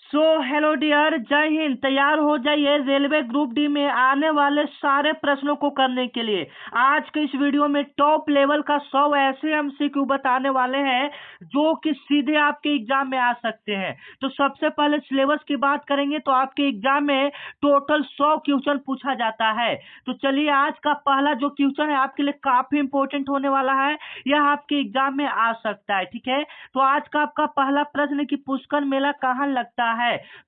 So hello dear, जय हिंद। तैयार हो जाइए रेलवे ग्रुप डी में आने वाले सारे प्रश्नों को करने के लिए। आज के इस वीडियो में टॉप लेवल का 100 ऐसे एमसीक्यू बताने वाले हैं जो कि सीधे आपके एग्जाम में आ सकते हैं। तो सबसे पहले सिलेबस की बात करेंगे तो आपके एग्जाम में टोटल 100 क्वेश्चन पूछा जाता है। तो चलिए, आज का पहला जो क्वेश्चन है आपके लिए काफी इंपॉर्टेंट होने वाला है, यह आपके एग्जाम में आ सकता है। ठीक है, तो आज का आपका पहला प्रश्न कि पुष्कर मेला कहाँ लगता है।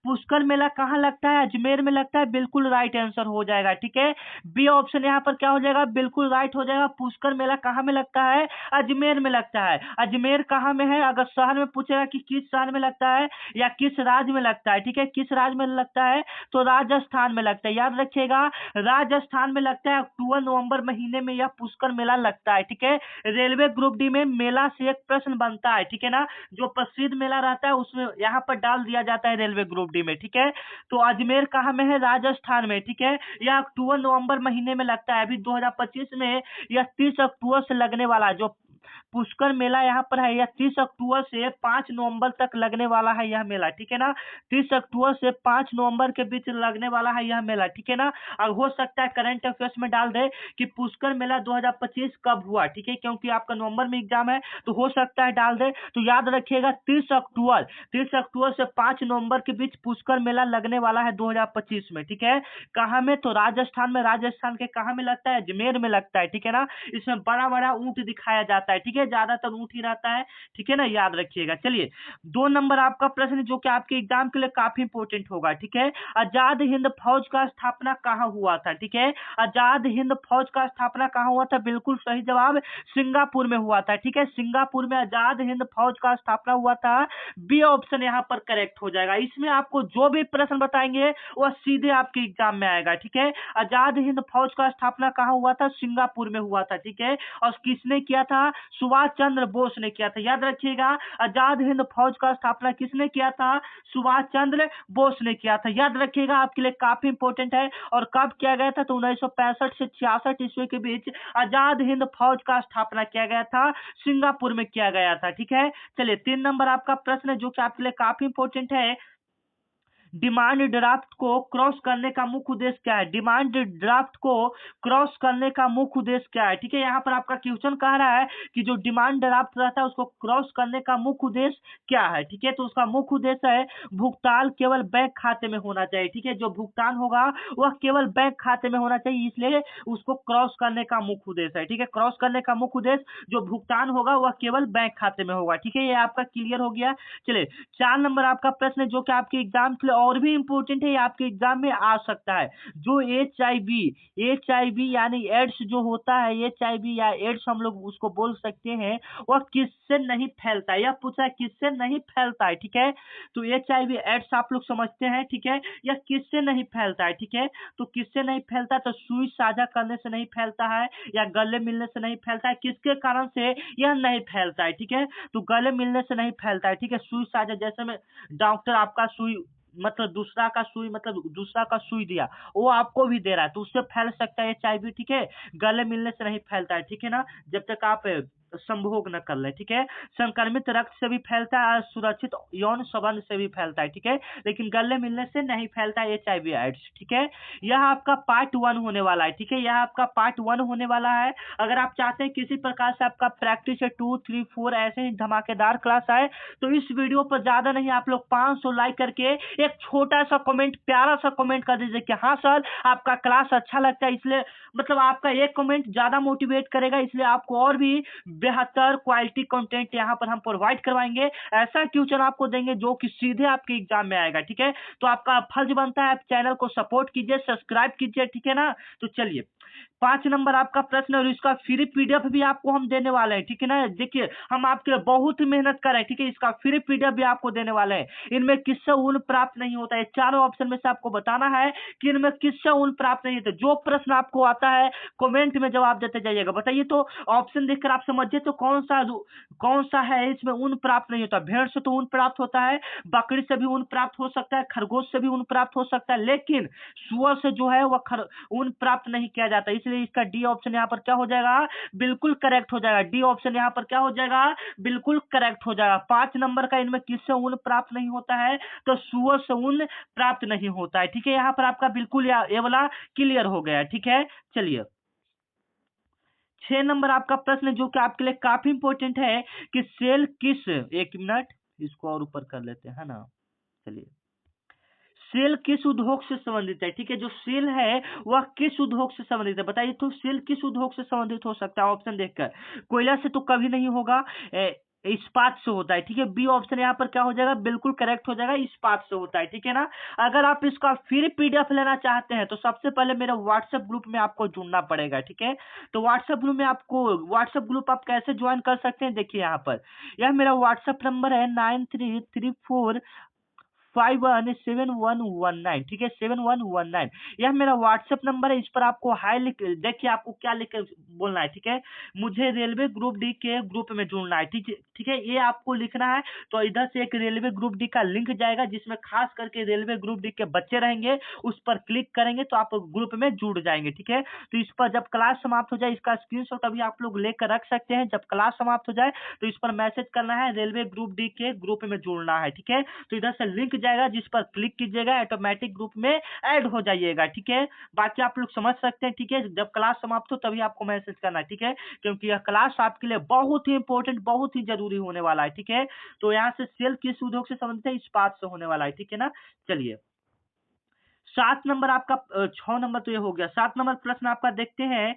पुष्कर मेला कहाँ लगता है? अजमेर में लगता है। बिल्कुल राइट आंसर हो जाएगा। ठीक है, बी ऑप्शन यहाँ पर क्या हो जाएगा? बिल्कुल राइट हो जाएगा। पुष्कर मेला कहाँ में लगता है? अजमेर में लगता है। अजमेर कहाँ में है? अगर शहर में पूछेगा कि किस शहर में लगता है या किस राज्य में लगता है, ठीक है, किस राज्य में लगता है तो राजस्थान में लगता है। याद रखिएगा, राजस्थान में लगता है। अक्टूबर नवंबर महीने में यह पुष्कर मेला लगता है। ठीक है, रेलवे ग्रुप डी में मेला से एक प्रश्न बनता है। ठीक है ना, जो प्रसिद्ध मेला रहता है उसमें यहाँ पर डाल दिया जाता है रेलवे ग्रुप डी में। ठीक है, तो अजमेर कहाँ में है? राजस्थान में। ठीक है, यह अक्टूबर नवंबर महीने में लगता है। अभी 2025 में यह 30 अक्टूबर से लगने वाला है। जो पुष्कर मेला यहाँ पर है, यह 30 अक्टूबर से 5 नवंबर तक लगने वाला है यह मेला। ठीक है ना, 30 अक्टूबर से 5 नवंबर के बीच लगने वाला है यह मेला। ठीक है ना, और हो सकता है करंट अफेयर्स में डाल दे कि पुष्कर मेला 2025 कब हुआ। ठीक है, क्योंकि आपका नवंबर में एग्जाम है तो हो सकता है डाल दे। तो याद रखिएगा 30 अक्टूबर से 5 नवंबर के बीच पुष्कर मेला लगने वाला है 2025 में। ठीक है, कहाँ में? तो राजस्थान में। राजस्थान के कहाँ में लगता है? अजमेर में लगता है। ठीक है ना, इसमें बड़ा बड़ा ऊंट दिखाया जाता है। ठीक है, ज्यादातर ऊंट ही रहता है। ठीक है ना, याद रखिएगा। चलिए, 2 नंबर आपका प्रश्न जो कि आपके एग्जाम के लिए काफी इंपोर्टेंट होगा। ठीक है, आजाद हिंद फौज का स्थापना कहाँ हुआ था? ठीक है, आजाद हिंद फौज का स्थापना कहाँ हुआ था? बिल्कुल सही जवाब, सिंगापुर में हुआ था। ठीक है, सिंगापुर में आजाद हिंद फौज का स्थापना हुआ था। बी ऑप्शन यहाँ पर करेक्ट हो जाएगा। इसमें आपको जो भी प्रश्न बताएंगे वह सीधे आपके एग्जाम में आएगा। ठीक है, आजाद हिंद फौज का स्थापना कहाँ हुआ था? सिंगापुर में हुआ था। ठीक है, और किसने किया था? सुभाष चंद्र बोस ने किया था। याद रखिएगा, आजाद हिंद फौज का स्थापना किसने किया था? सुभाष चंद्र बोस ने किया था। याद रखिएगा, आपके लिए काफी इंपॉर्टेंट है। और कब किया गया था? तो 1965 से 66 ईस्वी के बीच आजाद हिंद फौज का स्थापना किया गया था, सिंगापुर में किया गया था। ठीक है, चलिए 3 नंबर आपका प्रश्न है जो कि आपके लिए काफी इंपॉर्टेंट है। डिमांड ड्राफ्ट को क्रॉस करने का मुख्य उद्देश्य क्या है? डिमांड ड्राफ्ट को क्रॉस करने का मुख्य उद्देश्य क्या है? ठीक है, यहाँ पर आपका क्वेश्चन कह रहा है कि जो डिमांड ड्राफ्ट रहता है उसको क्रॉस करने का मुख्य उद्देश्य क्या है? ठीक है, तो उसका मुख्य उद्देश्य है भुगतान केवल बैंक खाते में होना चाहिए। ठीक है, जो भुगतान होगा वह केवल बैंक खाते में होना चाहिए, इसलिए उसको क्रॉस करने का मुख्य उद्देश्य है। ठीक है, क्रॉस करने का मुख्य उद्देश्य जो भुगतान होगा वह केवल बैंक खाते में होगा। ठीक है, ये आपका क्लियर हो गया। चलिए, 4 नंबर आपका प्रश्न है जो कि आपके एग्जाम के लिए और भी इंपॉर्टेंट है, ये आपके एग्जाम में आ सकता है। जो एच आई वी यानी एड्स जो होता है, एच-आई-वी या एड्स हम लोग उसको बोल सकते हैं, वह किससे नहीं फैलता है? यह पूछा है किससे नहीं फैलता है। ठीक है, तो एच-आई-वी एड्स आप लोग समझते हैं। ठीक है, यह किससे नहीं फैलता है? ठीक है, तो किससे नहीं फैलता? तो सुई साझा करने से नहीं फैलता है या गले मिलने से नहीं फैलता है। किसके कारण से यह नहीं फैलता है? ठीक है, तो गले मिलने से नहीं फैलता है। ठीक है, सुई साझा, जैसे में डॉक्टर आपका सुई मतलब दूसरा का सुई दिया, वो आपको भी दे रहा है तो उससे फैल सकता है एच-आई-वी। ठीक है, गले मिलने से नहीं फैलता है। ठीक है ना, जब तक आप संभोग न कर ले। ठीक है, संक्रमित रक्त से भी फैलता है और सुरक्षित यौन संबंध से भी फैलता है। ठीक है, लेकिन गले मिलने से नहीं फैलता है एच-आई-वी एड्स। ठीक है, यह आपका पार्ट 1 होने वाला है। ठीक है, यह आपका पार्ट 1 होने वाला है। अगर आप चाहते हैं किसी प्रकार से आपका प्रैक्टिस है 2, 3, 4 ऐसे ही धमाकेदार क्लास आए तो इस वीडियो पर ज्यादा नहीं, आप लोग 500 लाइक करके एक छोटा सा कमेंट, प्यारा सा कमेंट कर दीजिए कि हाँ सर आपका क्लास अच्छा लगता है। इसलिए मतलब आपका एक कमेंट ज्यादा मोटिवेट करेगा, इसलिए आपको और भी बेहतर क्वालिटी कंटेंट यहाँ पर हम प्रोवाइड करवाएंगे। ऐसा क्वेश्चन आपको देंगे जो कि सीधे आपके एग्जाम में आएगा। ठीक है, तो आपका फर्ज बनता है आप चैनल को सपोर्ट कीजिए, सब्सक्राइब कीजिए। ठीक है ना, तो चलिए 5 नंबर आपका प्रश्न और इसका फ्री पीडीएफ भी आपको हम देने वाले हैं। ठीक है ना, देखिए हम आपके लिए बहुत ही मेहनत कर रहे हैं। ठीक है, इसका फ्री पीडीएफ भी आपको देने वाले हैं। इनमें किससे ऊन प्राप्त नहीं होता है, चारों ऑप्शन में से आपको बताना है कि इनमें किससे ऊन प्राप्त नहीं होता। जो प्रश्न आपको आता है कमेंट में जवाब देते जाइएगा। बताइए तो ऑप्शन देखकर आप समझिए तो कौन सा है इसमें ऊन प्राप्त नहीं होता। भेड़ से तो ऊन प्राप्त होता है, बकरी से भी ऊन प्राप्त हो सकता है, खरगोश से भी ऊन प्राप्त हो सकता है, लेकिन सुअर से जो है वह ऊन प्राप्त नहीं किया जा आता है, इसलिए इसका डी ऑप्शन यहाँ पर क्या हो जाएगा, बिल्कुल करेक्ट हो जाएगा। डी ऑप्शन यहाँ पर क्या हो जाएगा, बिल्कुल करेक्ट हो जाएगा। 5 नंबर का इनमें किससे ऊन प्राप्त नहीं होता है, तो सुअर से ऊन प्राप्त नहीं होता है। ठीक है, यहाँ पर आपका बिल्कुल ये वाला क्लियर हो गया। ठीक है, चलिए 6 नंबर आपका प्रश्न जो कि आपके लिए काफी इंपॉर्टेंट है कि सेल किस, एक मिनट इसको और ऊपर कर लेते हैं ना। चलिए, सेल किस उद्योग से संबंधित है। ठीक है, जो सेल है वह किस उद्योग से संबंधित है, बताइए तो सेल किस उद्योग से संबंधित हो सकता है। ऑप्शन देखकर कोयला से तो कभी नहीं होगा, इस्पात से होता है। ठीक है, बी ऑप्शन यहाँ पर क्या हो जाएगा, बिल्कुल करेक्ट हो जाएगा, इस्पात से होता है। ठीक है ना। अगर आप इसका फिर पीडीएफ लेना चाहते हैं तो सबसे पहले मेरे व्हाट्सएप ग्रुप में आपको जुड़ना पड़ेगा। ठीक है, तो व्हाट्सएप ग्रुप में आपको, व्हाट्सएप ग्रुप आप कैसे ज्वाइन कर सकते हैं, देखिए यहाँ पर यह मेरा व्हाट्सएप नंबर है 9334517119। ठीक है, 7119 यह मेरा व्हाट्सएप नंबर है। इस पर आपको हाई लिख, देखिए आपको क्या लिख के बोलना है। ठीक है, मुझे रेलवे ग्रुप डी के ग्रुप में जुड़ना है। ठीक है, ये आपको लिखना है। तो इधर से एक रेलवे ग्रुप डी का लिंक जाएगा जिसमें खास करके रेलवे ग्रुप डी के बच्चे रहेंगे, उस पर क्लिक करेंगे तो आप ग्रुप में जुड़ जाएंगे। ठीक है, तो इस पर जब क्लास समाप्त हो जाए इसका स्क्रीनशॉट अभी आप लोग लेकर रख सकते हैं। जब क्लास समाप्त हो जाए तो इस पर मैसेज करना है, रेलवे ग्रुप डी के ग्रुप में जुड़ना है। ठीक है, तो इधर से लिंक जाएगा जिस पर क्लिक कीजिएगा, ऑटोमेटिक ग्रुप में ऐड हो जाइएगा। ठीक है, बाकी आप लोग समझ सकते हैं। ठीक है, जब क्लास समाप्त हो तभी आपको मैसेज करना है। ठीक है, क्योंकि यह क्लास आपके लिए बहुत ही इंपॉर्टेंट, बहुत ही जरूरी होने वाला है। ठीक है, तो यहाँ से सेल किस उद्योग से संबंधित है, इस्पात से होने वाला है। ठीक है ना। चलिए 7 नंबर आपका, 6 नंबर तो ये हो गया। 7 नंबर प्रश्न आपका देखते हैं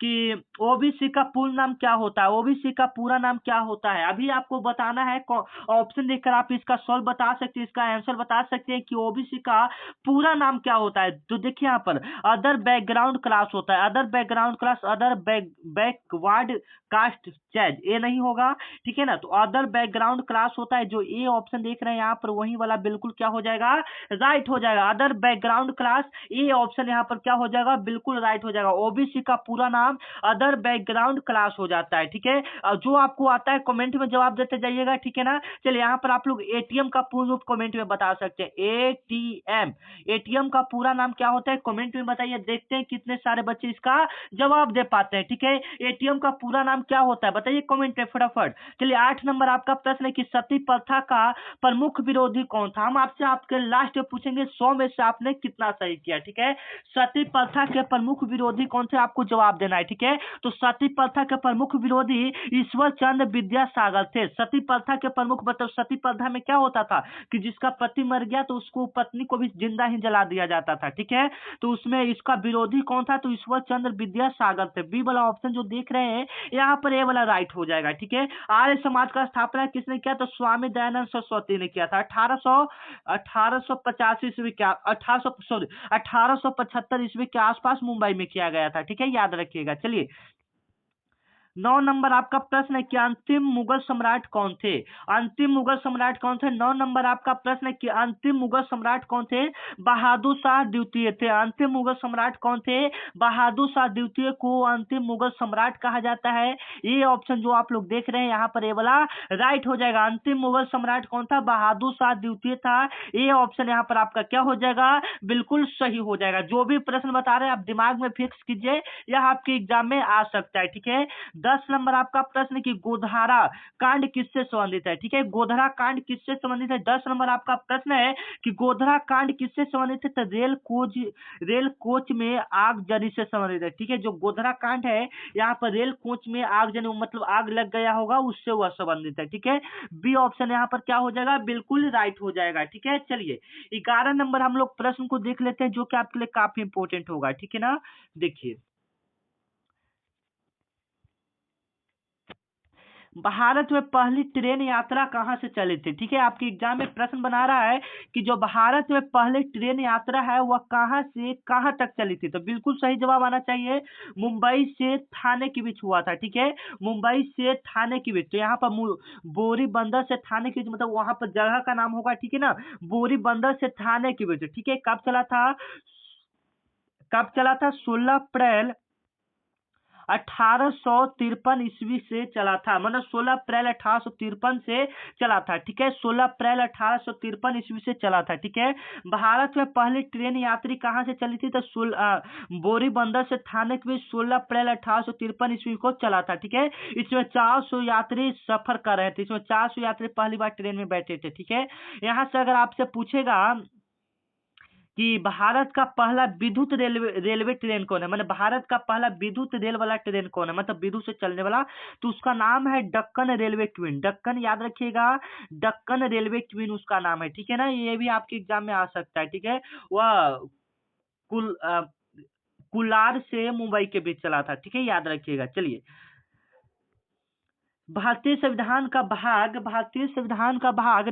कि ओबीसी का पूर्ण नाम क्या होता है, ओबीसी का पूरा नाम क्या होता है। अभी आपको बताना है, ऑप्शन देखकर आप इसका सॉल्व बता सकते हैं, इसका आंसर बता सकते हैं कि ओबीसी का पूरा नाम क्या होता है। तो देखिए यहाँ पर अदर बैकग्राउंड क्लास होता है, other background class, other backward caste chasm, ये नहीं होगा। ठीक है ना, तो अदर बैकग्राउंड क्लास होता है। जो ए ऑप्शन देख रहे हैं यहाँ पर वही वाला बिल्कुल क्या हो जाएगा, राइट हो जाएगा। Other background class, A option यहाँ पर क्या हो जाएगा, बिल्कुल राइट हो जाएगा। ओबीसी का पूरा नाम अदर बैकग्राउंड क्लास हो जाता है। ठीक है, जो आपको आता है कमेंट में जवाब देते जाइएगा। ठीक है ना। चलिए यहाँ पर आप लोग एटीएम का पूर्ण रूप कमेंट में बता सकते हैं। एटीएम, एटीएम का पूरा नाम क्या होता है, कमेंट में बताइए। देखते हैं कितने सारे बच्चे इसका जवाब दे पाते हैं। ठीक है, एटीएम का पूरा नाम क्या होता है, बताइए कमेंट में फटाफट। चलिए 8 नंबर आपका प्रश्न है कि सती प्रथा का प्रमुख विरोधी कौन था। हम आपसे आपके लास्ट में पूछेंगे 100 में से आपने कितना सही किया। ठीक है, सती प्रथा के प्रमुख विरोधी कौन थे, आपको जवाब देना है। ठीक है, तो सती प्रथा के प्रमुख विरोधी ईश्वर चंद्र विद्यासागर थे। सती प्रथा के प्रमुख, मतलब सती प्रथा में क्या होता था कि जिसका पति मर गया तो उसको, पत्नी को भी जिंदा ही जला दिया जाता था। ठीक है, तो उसमें इसका विरोधी कौन था, तो ईश्वर चंद्र विद्यासागर थे। बी वाला ऑप्शन जो देख रहे हैं यहाँ पर, ये वाला राइट हो जाएगा। ठीक है, आर्य समाज का स्थापना किसने किया, तो स्वामी दयानंद सरस्वती ने किया था। 1885 ईस्वी के 1875 ईस्वी के आसपास मुंबई में किया गया था। ठीक है, याद रखिएगा। चलिए 9 नंबर आपका प्रश्न है कि अंतिम मुगल सम्राट कौन थे। अंतिम मुगल सम्राट कौन थे, 9 नंबर आपका प्रश्न है कि अंतिम मुगल सम्राट कौन थे, बहादुर शाह द्वितीय थे। अंतिम मुगल सम्राट कौन थे, बहादुर शाह द्वितीय को अंतिम मुगल सम्राट कहा जाता है। ये ऑप्शन जो आप लोग देख रहे हैं यहाँ पर, ये वाला राइट हो जाएगा। अंतिम मुगल सम्राट कौन था, बहादुर शाह द्वितीय था। ये ऑप्शन यहाँ पर आपका क्या हो जाएगा, बिल्कुल सही हो जाएगा। जो भी प्रश्न बता रहे हैं आप दिमाग में फिक्स कीजिए, यह आपके एग्जाम में आ सकता है। ठीक है, 10 नंबर आपका प्रश्न की गोधरा कांड किससे संबंधित है। ठीक है, गोधरा कांड किससे संबंधित है। 10 नंबर आपका प्रश्न है कि गोधरा कांड किससे संबंधित है, तो रेल कोच में आगजनी से संबंधित है। ठीक है, जो गोधरा कांड है यहाँ पर रेल कोच में आगजनी, मतलब आग लग गया होगा, उससे वह संबंधित है। ठीक है, बी ऑप्शन यहाँ पर क्या हो जाएगा, बिल्कुल राइट हो जाएगा। ठीक है, चलिए 11 नंबर हम लोग प्रश्न को देख लेते हैं जो कि आपके लिए काफी इंपॉर्टेंट होगा। ठीक है ना, देखिए भारत में पहली ट्रेन यात्रा कहाँ से चली थी। ठीक है, आपके एग्जाम में प्रश्न बना रहा है कि जो भारत में पहली ट्रेन यात्रा है वह कहाँ से कहाँ तक चली थी, तो बिल्कुल सही जवाब आना चाहिए, मुंबई से थाने के बीच हुआ था। ठीक है, मुंबई से थाने के बीच। तो यहाँ पर बोरी बंदर से थाने के बीच, मतलब वहां पर जगह का नाम होगा। ठीक है ना, बोरी बंदर से थाने के बीच। ठीक है, कब चला था, 16 अप्रैल 1853 ईस्वी से चला था, मतलब 16 अप्रैल 1853 से चला था। ठीक है, 16 अप्रैल 1853 ईस्वी से चला था। ठीक है, भारत में पहली ट्रेन यात्री कहाँ से चली थी? तो बोरीबंदर से थाने के बीच 16 अप्रैल 1853 ईस्वी को चला था। ठीक है, इसमें 400 यात्री सफर कर रहे थे, इसमें 400 यात्री पहली बार ट्रेन में बैठे थे। ठीक है, यहाँ से अगर आपसे पूछेगा कि भारत का पहला विद्युत रेलवे ट्रेन कौन है, मतलब भारत का पहला विद्युत रेल वाला ट्रेन कौन है, मतलब विद्युत से चलने वाला, तो उसका नाम है दक्कन रेलवे क्वीन। दक्कन याद रखिएगा, दक्कन रेलवे क्वीन उसका नाम है। ठीक है ना, ये भी आपके एग्जाम में आ सकता है। ठीक है, वह कुल कुलार से मुंबई के बीच चला था। ठीक है, याद रखिएगा। चलिए, भारतीय संविधान का भाग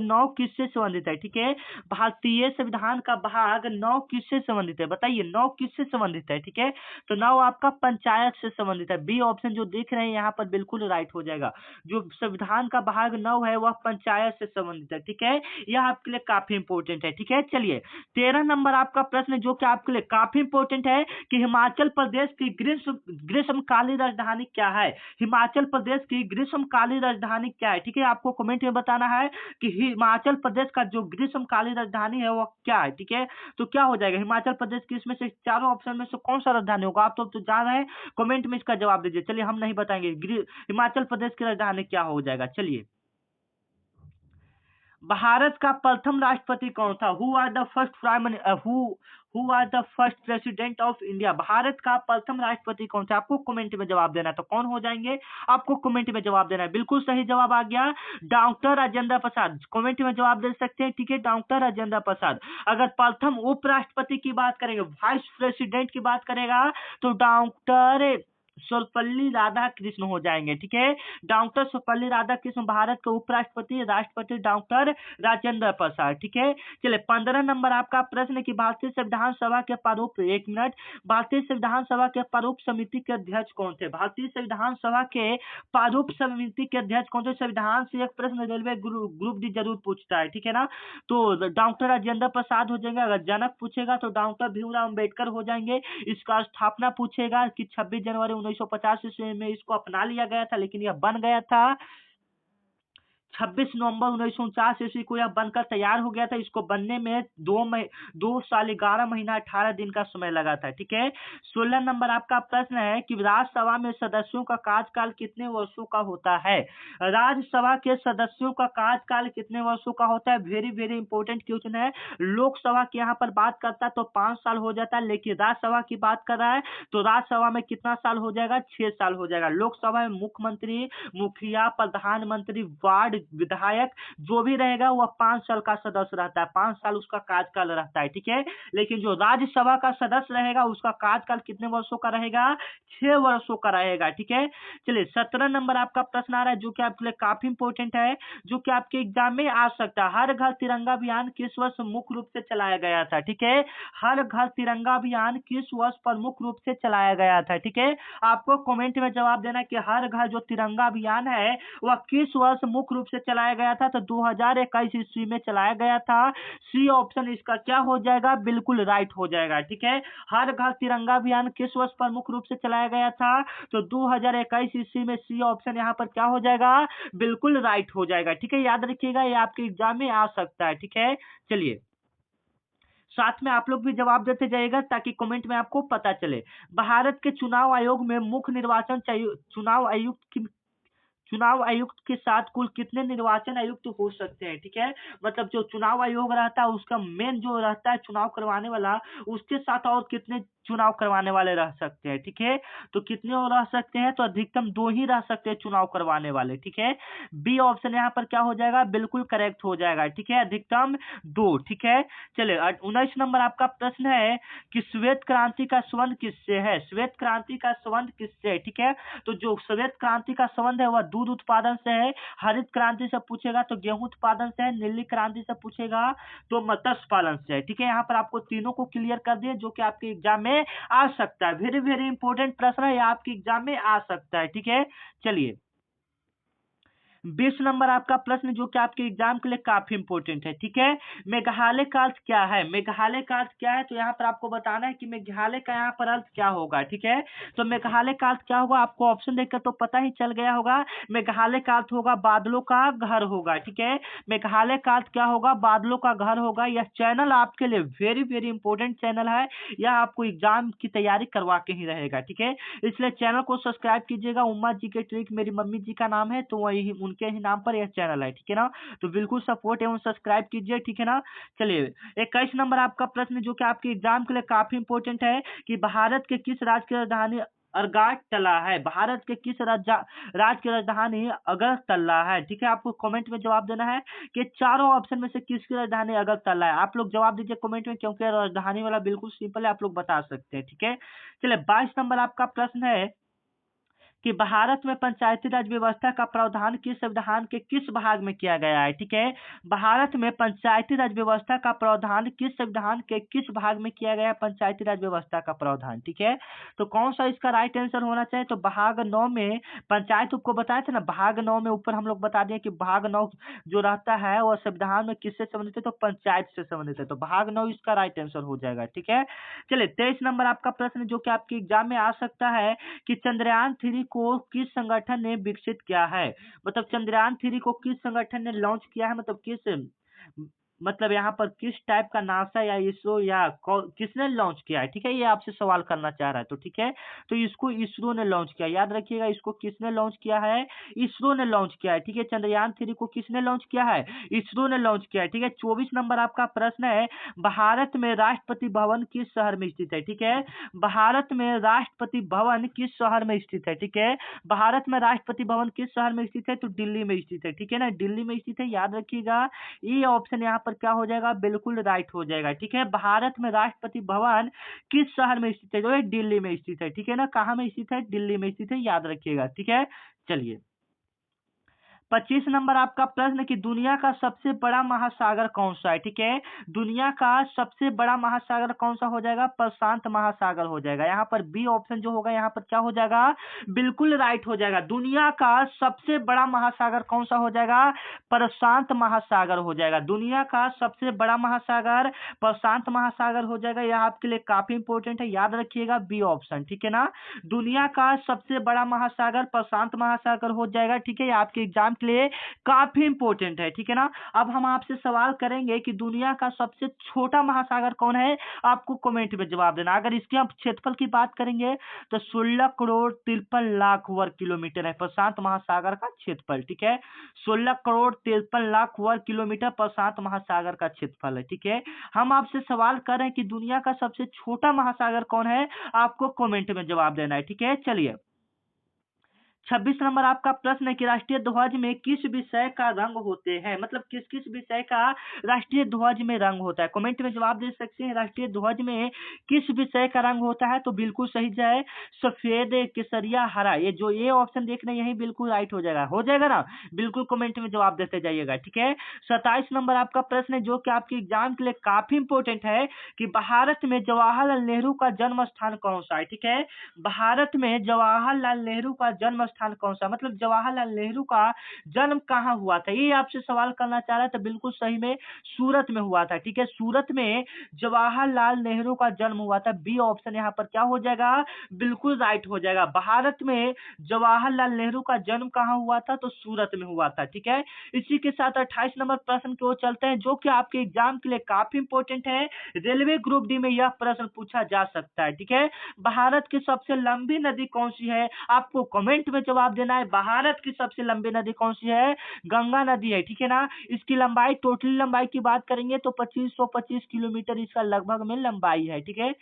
9 किससे संबंधित है? ठीक है, भारतीय संविधान का भाग 9 किससे संबंधित है? बताइए, 9 किससे संबंधित है? ठीक है, तो 9 आपका पंचायत से संबंधित है। बी ऑप्शन जो देख रहे हैं यहाँ पर बिल्कुल राइट हो जाएगा। जो संविधान का भाग 9 है वह पंचायत से संबंधित है। ठीक है, यह आपके लिए काफी इंपोर्टेंट है। ठीक है, चलिए 13 नंबर आपका प्रश्न जो कि आपके लिए काफी इंपोर्टेंट है कि हिमाचल प्रदेश की ग्रीष्मकालीन राजधानी क्या है? हिमाचल प्रदेश की ग्रीष्मकालीन राजधानी क्या है? ठीक है, आपको कमेंट में बताना है कि हिमाचल प्रदेश का जो ग्रीष्मकालीन राजधानी है वो क्या है। ठीक है, तो क्या हो जाएगा हिमाचल प्रदेश की इसमें से चारों ऑप्शन में से कौन सा राजधानी होगा? आप तो जान रहे हैं, कमेंट में इसका जवाब दीजिए। चलिए, हम नहीं बताएंगे हिमाचल प्रदेश की राजधानी क्या हो जाएगा। चलिए, भारत का प्रथम राष्ट्रपति कौन था? Who are the first who are the first president of India? Bharat का प्रथम राष्ट्रपति कौन था? आपको कमेंट में जवाब देना है। तो कौन हो जाएंगे? आपको कमेंट में जवाब देना है। बिल्कुल सही जवाब आ गया, डॉक्टर राजेंद्र प्रसाद। कमेंट में जवाब दे सकते हैं। ठीक है, डॉक्टर राजेंद्र प्रसाद। अगर प्रथम उपराष्ट्रपति की बात करेंगे, वाइस प्रेसिडेंट की बात करेगा, तो डॉक्टर सर्वपल्ली राधाकृष्ण हो जाएंगे। ठीक है, डॉक्टर सर्वपल्ली राधाकृष्ण भारत के उपराष्ट्रपति, राष्ट्रपति डॉक्टर राजेंद्र प्रसाद। ठीक है, चलिए 15 नंबर आपका प्रश्न कि भारतीय संविधान सभा के प्रारूप, एक मिनट, भारतीय संविधान सभा के प्रारूप समिति के अध्यक्ष कौन थे? भारतीय संविधान सभा के प्रारूप समिति के अध्यक्ष कौन थे? संविधान से एक प्रश्न रेलवे ग्रुप डी जरूर पूछता है। ठीक है ना, तो डॉक्टर राजेंद्र प्रसाद हो जाएंगे। अगर जनक पूछेगा तो डॉक्टर भीमराव अम्बेडकर हो जाएंगे। इसका स्थापना पूछेगा कि 26 जनवरी 1950 ईस्वी में इसको अपना लिया गया था, लेकिन यह बन गया था 26 नवंबर 1949 ईस्वी को यह बनकर तैयार हो गया था। इसको बनने में 2 साल 11 महीना 18 दिन का समय लगा था। ठीक है, 16 नंबर आपका प्रश्न है कि राज्यसभा में सदस्यों का कार्यकाल कितने वर्षों का होता है? राज्यसभा के सदस्यों का कार्यकाल कितने वर्षों का होता है? वेरी वेरी इंपॉर्टेंट क्वेश्चन है। लोकसभा की यहाँ पर बात करता है तो 5 साल हो जाता है, लेकिन राज्यसभा की बात कर रहा है तो राज्यसभा में कितना साल हो जाएगा? 6 साल हो जाएगा। लोकसभा में मुख्यमंत्री, मुखिया, प्रधानमंत्री, वार्ड विधायक जो भी रहेगा वह 5 साल का सदस्य रहता है, 5 साल उसका कार्यकाल रहता है। ठीक है, लेकिन जो राज्यसभा का सदस्य रहेगा उसका कार्यकाल कितने वर्षों का रहेगा? 6 वर्षों का रहेगा। ठीक है, चलिए 17 नंबर आपका प्रश्न आ रहा है जो कि आपके लिए काफी इंपोर्टेंट है, जो कि आपके एग्जाम में आ सकता है। हर घर तिरंगा अभियान किस वर्ष मुख्य रूप से चलाया गया था? ठीक है, हर घर तिरंगा अभियान किस वर्ष प्रमुख रूप से चलाया गया था? ठीक है, आपको कमेंट में जवाब देना कि हर घर जो तिरंगा अभियान है वह किस वर्ष मुख्य रूप से चलाया गया था? तो 2021 ईस्वी में चलाया गया था। सी ऑप्शन इसका क्या हो जाएगा? बिल्कुल राइट हो जाएगा। ठीक है, हर घर तिरंगा अभियान किस वर्ष प्रमुख रूप से चलाया गया था? तो 2021 ईस्वी में सी ऑप्शन यहाँ पर क्या हो जाएगा? बिल्कुल राइट हो जाएगा। ठीक है, याद रखिएगा, ये आपके एग्जाम में आ सकता है। ठीक है, चलिए साथ में आप लोग भी जवाब देते जाइएगा ताकि कमेंट में आपको पता चले। भारत के चुनाव आयोग में मुख्य निर्वाचन चुनाव आयुक्त के साथ कुल कितने निर्वाचन आयुक्त हो सकते हैं? ठीक है, मतलब जो चुनाव आयोग रहता है उसका मेन जो रहता है चुनाव करवाने वाला, उसके साथ और कितने चुनाव करवाने वाले रह सकते हैं? ठीक है, तो कितने और रह सकते हैं? तो अधिकतम 2 ही रह सकते हैं चुनाव करवाने वाले। ठीक है, बी ऑप्शन यहाँ पर क्या हो जाएगा? बिल्कुल करेक्ट हो जाएगा। ठीक है, अधिकतम 2। ठीक है, चलिए 19 नंबर आपका प्रश्न है कि श्वेत क्रांति का संबंध किससे है? श्वेत क्रांति का संबंध किससे है? ठीक है, तो जो श्वेत क्रांति का संबंध है वह दूध उत्पादन से है। हरित क्रांति से पूछेगा तो गेहूं उत्पादन से है। नीली क्रांति से पूछेगा तो मत्स्य पालन से है। ठीक है, यहाँ पर आपको तीनों को क्लियर कर दिए जो कि आपके एग्जाम में आ सकता है। वेरी वेरी इंपॉर्टेंट प्रश्न है, आपके एग्जाम में आ सकता है। ठीक है, चलिए 20 नंबर आपका प्रश्न जो कि आपके एग्जाम के लिए काफी इंपॉर्टेंट है, ठीक है। मेघालय का अर्थ क्या है? मेघालय का अर्थ क्या है? तो यहाँ पर आपको बताना है कि मेघालय का यहाँ पर अर्थ क्या होगा, ठीक है। तो मेघालय का अर्थ क्या होगा? आपको ऑप्शन देखकर तो पता ही चल गया होगा। मेघालय का अर्थ होगा बादलों का घर होगा, ठीक है। मेघालय का अर्थ क्या होगा? बादलों का घर होगा। यह चैनल आपके लिए वेरी वेरी इंपॉर्टेंट चैनल है। यह आपको एग्जाम की तैयारी करवा के ही रहेगा, ठीक है। इसलिए चैनल को सब्सक्राइब कीजिएगा। उम्मा जी के ट्रिक मेरी मम्मी जी का नाम है, तो वही उनके ही नाम पर यह चैनल है, ठीक है ना। तो बिल्कुल सपोर्ट एवं सब्सक्राइब कीजिए, ठीक है ना। चलिए 21 नंबर आपका प्रश्न जो कि आपके एग्जाम के लिए काफी इंपॉर्टेंट है कि भारत के किस राज्य की राजधानी अगरतला है? भारत के किस राज्य की राजधानी अगरतला है, ठीक है। आपको कमेंट में जवाब देना है कि चारों ऑप्शन में से किसकी राजधानी अगरतला है। आप लोग जवाब दीजिए कमेंट में, क्योंकि राजधानी वाला बिल्कुल सिंपल है, आप लोग बता सकते हैं, ठीक है। चलिए 22 नंबर आपका प्रश्न है कि भारत में पंचायती राज व्यवस्था का प्रावधान किस संविधान के किस भाग में किया गया है, ठीक है। भारत में पंचायती राज व्यवस्था का प्रावधान किस संविधान के किस भाग में किया गया है? पंचायती राज व्यवस्था का प्रावधान, ठीक है। तो कौन सा इसका राइट आंसर होना चाहिए? तो भाग 9 में पंचायत को बताए थे ना, भाग 9 में ऊपर हम लोग बता दिए कि भाग 9 जो रहता है वह संविधान में किससे संबंधित है? तो पंचायत से संबंधित है। तो भाग 9 इसका राइट आंसर हो जाएगा, ठीक है। चलिए 23 नंबर आपका प्रश्न जो कि आपके एग्जाम में आ सकता है कि चंद्रयान 3 को किस संगठन ने विकसित किया है? मतलब चंद्रयान 3 को किस संगठन ने लॉन्च किया है? मतलब मतलब यहाँ पर किस टाइप का नासा या इसरो या किसने लॉन्च किया है, ठीक है। ये आपसे सवाल करना चाह रहा है, तो ठीक है। तो इसको इसरो ने लॉन्च किया, याद रखिएगा। इसको किसने लॉन्च किया है? इसरो ने लॉन्च किया है, ठीक है। चंद्रयान 3 को किसने लॉन्च किया है? इसरो ने लॉन्च किया है, ठीक है। 24 नंबर आपका प्रश्न है भारत में राष्ट्रपति भवन किस शहर में स्थित है, ठीक है। भारत में राष्ट्रपति भवन किस शहर में स्थित है, ठीक है। भारत में राष्ट्रपति भवन किस शहर में स्थित है? तो दिल्ली में स्थित है, ठीक है ना। दिल्ली में स्थित है, याद रखिएगा। ये ऑप्शन यहाँ पर क्या हो जाएगा? बिल्कुल राइट हो जाएगा, ठीक है। भारत में राष्ट्रपति भवन किस शहर में स्थित है? जो है दिल्ली में स्थित है, ठीक है ना। कहाँ में स्थित है? दिल्ली में स्थित है, याद रखिएगा, ठीक है। चलिए 25 नंबर आपका प्रश्न कि दुनिया का सबसे बड़ा महासागर कौन सा है, ठीक है। दुनिया का सबसे बड़ा महासागर कौन सा हो जाएगा? प्रशांत महासागर हो जाएगा। यहाँ पर बी ऑप्शन जो होगा यहाँ पर क्या हो जाएगा? बिल्कुल राइट हो जाएगा। दुनिया का सबसे बड़ा महासागर कौन सा हो जाएगा? प्रशांत महासागर हो जाएगा। दुनिया का सबसे बड़ा महासागर प्रशांत महासागर हो जाएगा। यह आपके लिए काफी इंपॉर्टेंट है, याद रखिएगा बी ऑप्शन, ठीक है ना। दुनिया का सबसे बड़ा महासागर प्रशांत महासागर हो जाएगा, ठीक है। ये आपके एग्जाम के लिए काफी इंपॉर्टेंट है, ठीक है ना। अब हम आपसे सवाल करेंगे कि दुनिया का सबसे छोटा महासागर कौन है? आपको कमेंट में जवाब देना। अगर इसके हम क्षेत्रफल की बात करेंगे तो 16 करोड़ 53 लाख वर्ग किलोमीटर है प्रशांत महासागर का क्षेत्रफल, ठीक है। 16 करोड़ 53 लाख वर्ग किलोमीटर प्रशांत महासागर का क्षेत्रफल है, ठीक है। हम आपसे सवाल कर रहे हैं कि दुनिया का सबसे छोटा महासागर कौन है? आपको कमेंट में जवाब देना है, ठीक है। चलिए 26 नंबर आपका प्रश्न है कि राष्ट्रीय ध्वज में किस विषय का रंग होते हैं? मतलब किस किस विषय का राष्ट्रीय ध्वज में रंग होता है? कमेंट में जवाब दे सकते हैं। राष्ट्रीय ध्वज में किस विषय का रंग होता है? तो बिल्कुल सही है, सफेद, केसरिया, हरा। ये जो ये ऑप्शन देख रहे हैं यही बिल्कुल राइट हो जाएगा ना। बिल्कुल कमेंट में जवाब देते जाइएगा, ठीक है। 27 नंबर आपका प्रश्न है जो कि आपके एग्जाम के लिए काफी इंपॉर्टेंट है कि भारत में जवाहरलाल नेहरू का जन्म स्थान कौन सा है, ठीक है। भारत में जवाहरलाल नेहरू का जन्म स्थान कौन सा? मतलब जवाहरलाल नेहरू का जन्म कहाँ हुआ था? ये आपसे सवाल करना चाह रहा है, तो बिल्कुल सही में सूरत में हुआ था, ठीक है। सूरत में जवाहरलाल नेहरू का जन्म हुआ था। बी ऑप्शन यहाँ पर क्या हो जाएगा? बिल्कुल राइट हो जाएगा। भारत में जवाहरलाल नेहरू का जन्म कहाँ हुआ था? तो सूरत में हुआ था, ठीक है। इसी के साथ 28 नंबर प्रश्न की ओर चलते हैं जो कि आपके एग्जाम के लिए काफी इंपॉर्टेंट है। रेलवे ग्रुप डी में यह प्रश्न पूछा जा सकता है, ठीक है। भारत की सबसे लंबी नदी कौन सी है? आपको कमेंट में जवाब देना है। भारत की सबसे लंबी नदी कौन सी है? गंगा नदी है, ठीक है ना। इसकी लंबाई, टोटली लंबाई की बात करेंगे तो 2525 किलोमीटर इसका लगभग में लंबाई है, ठीक है।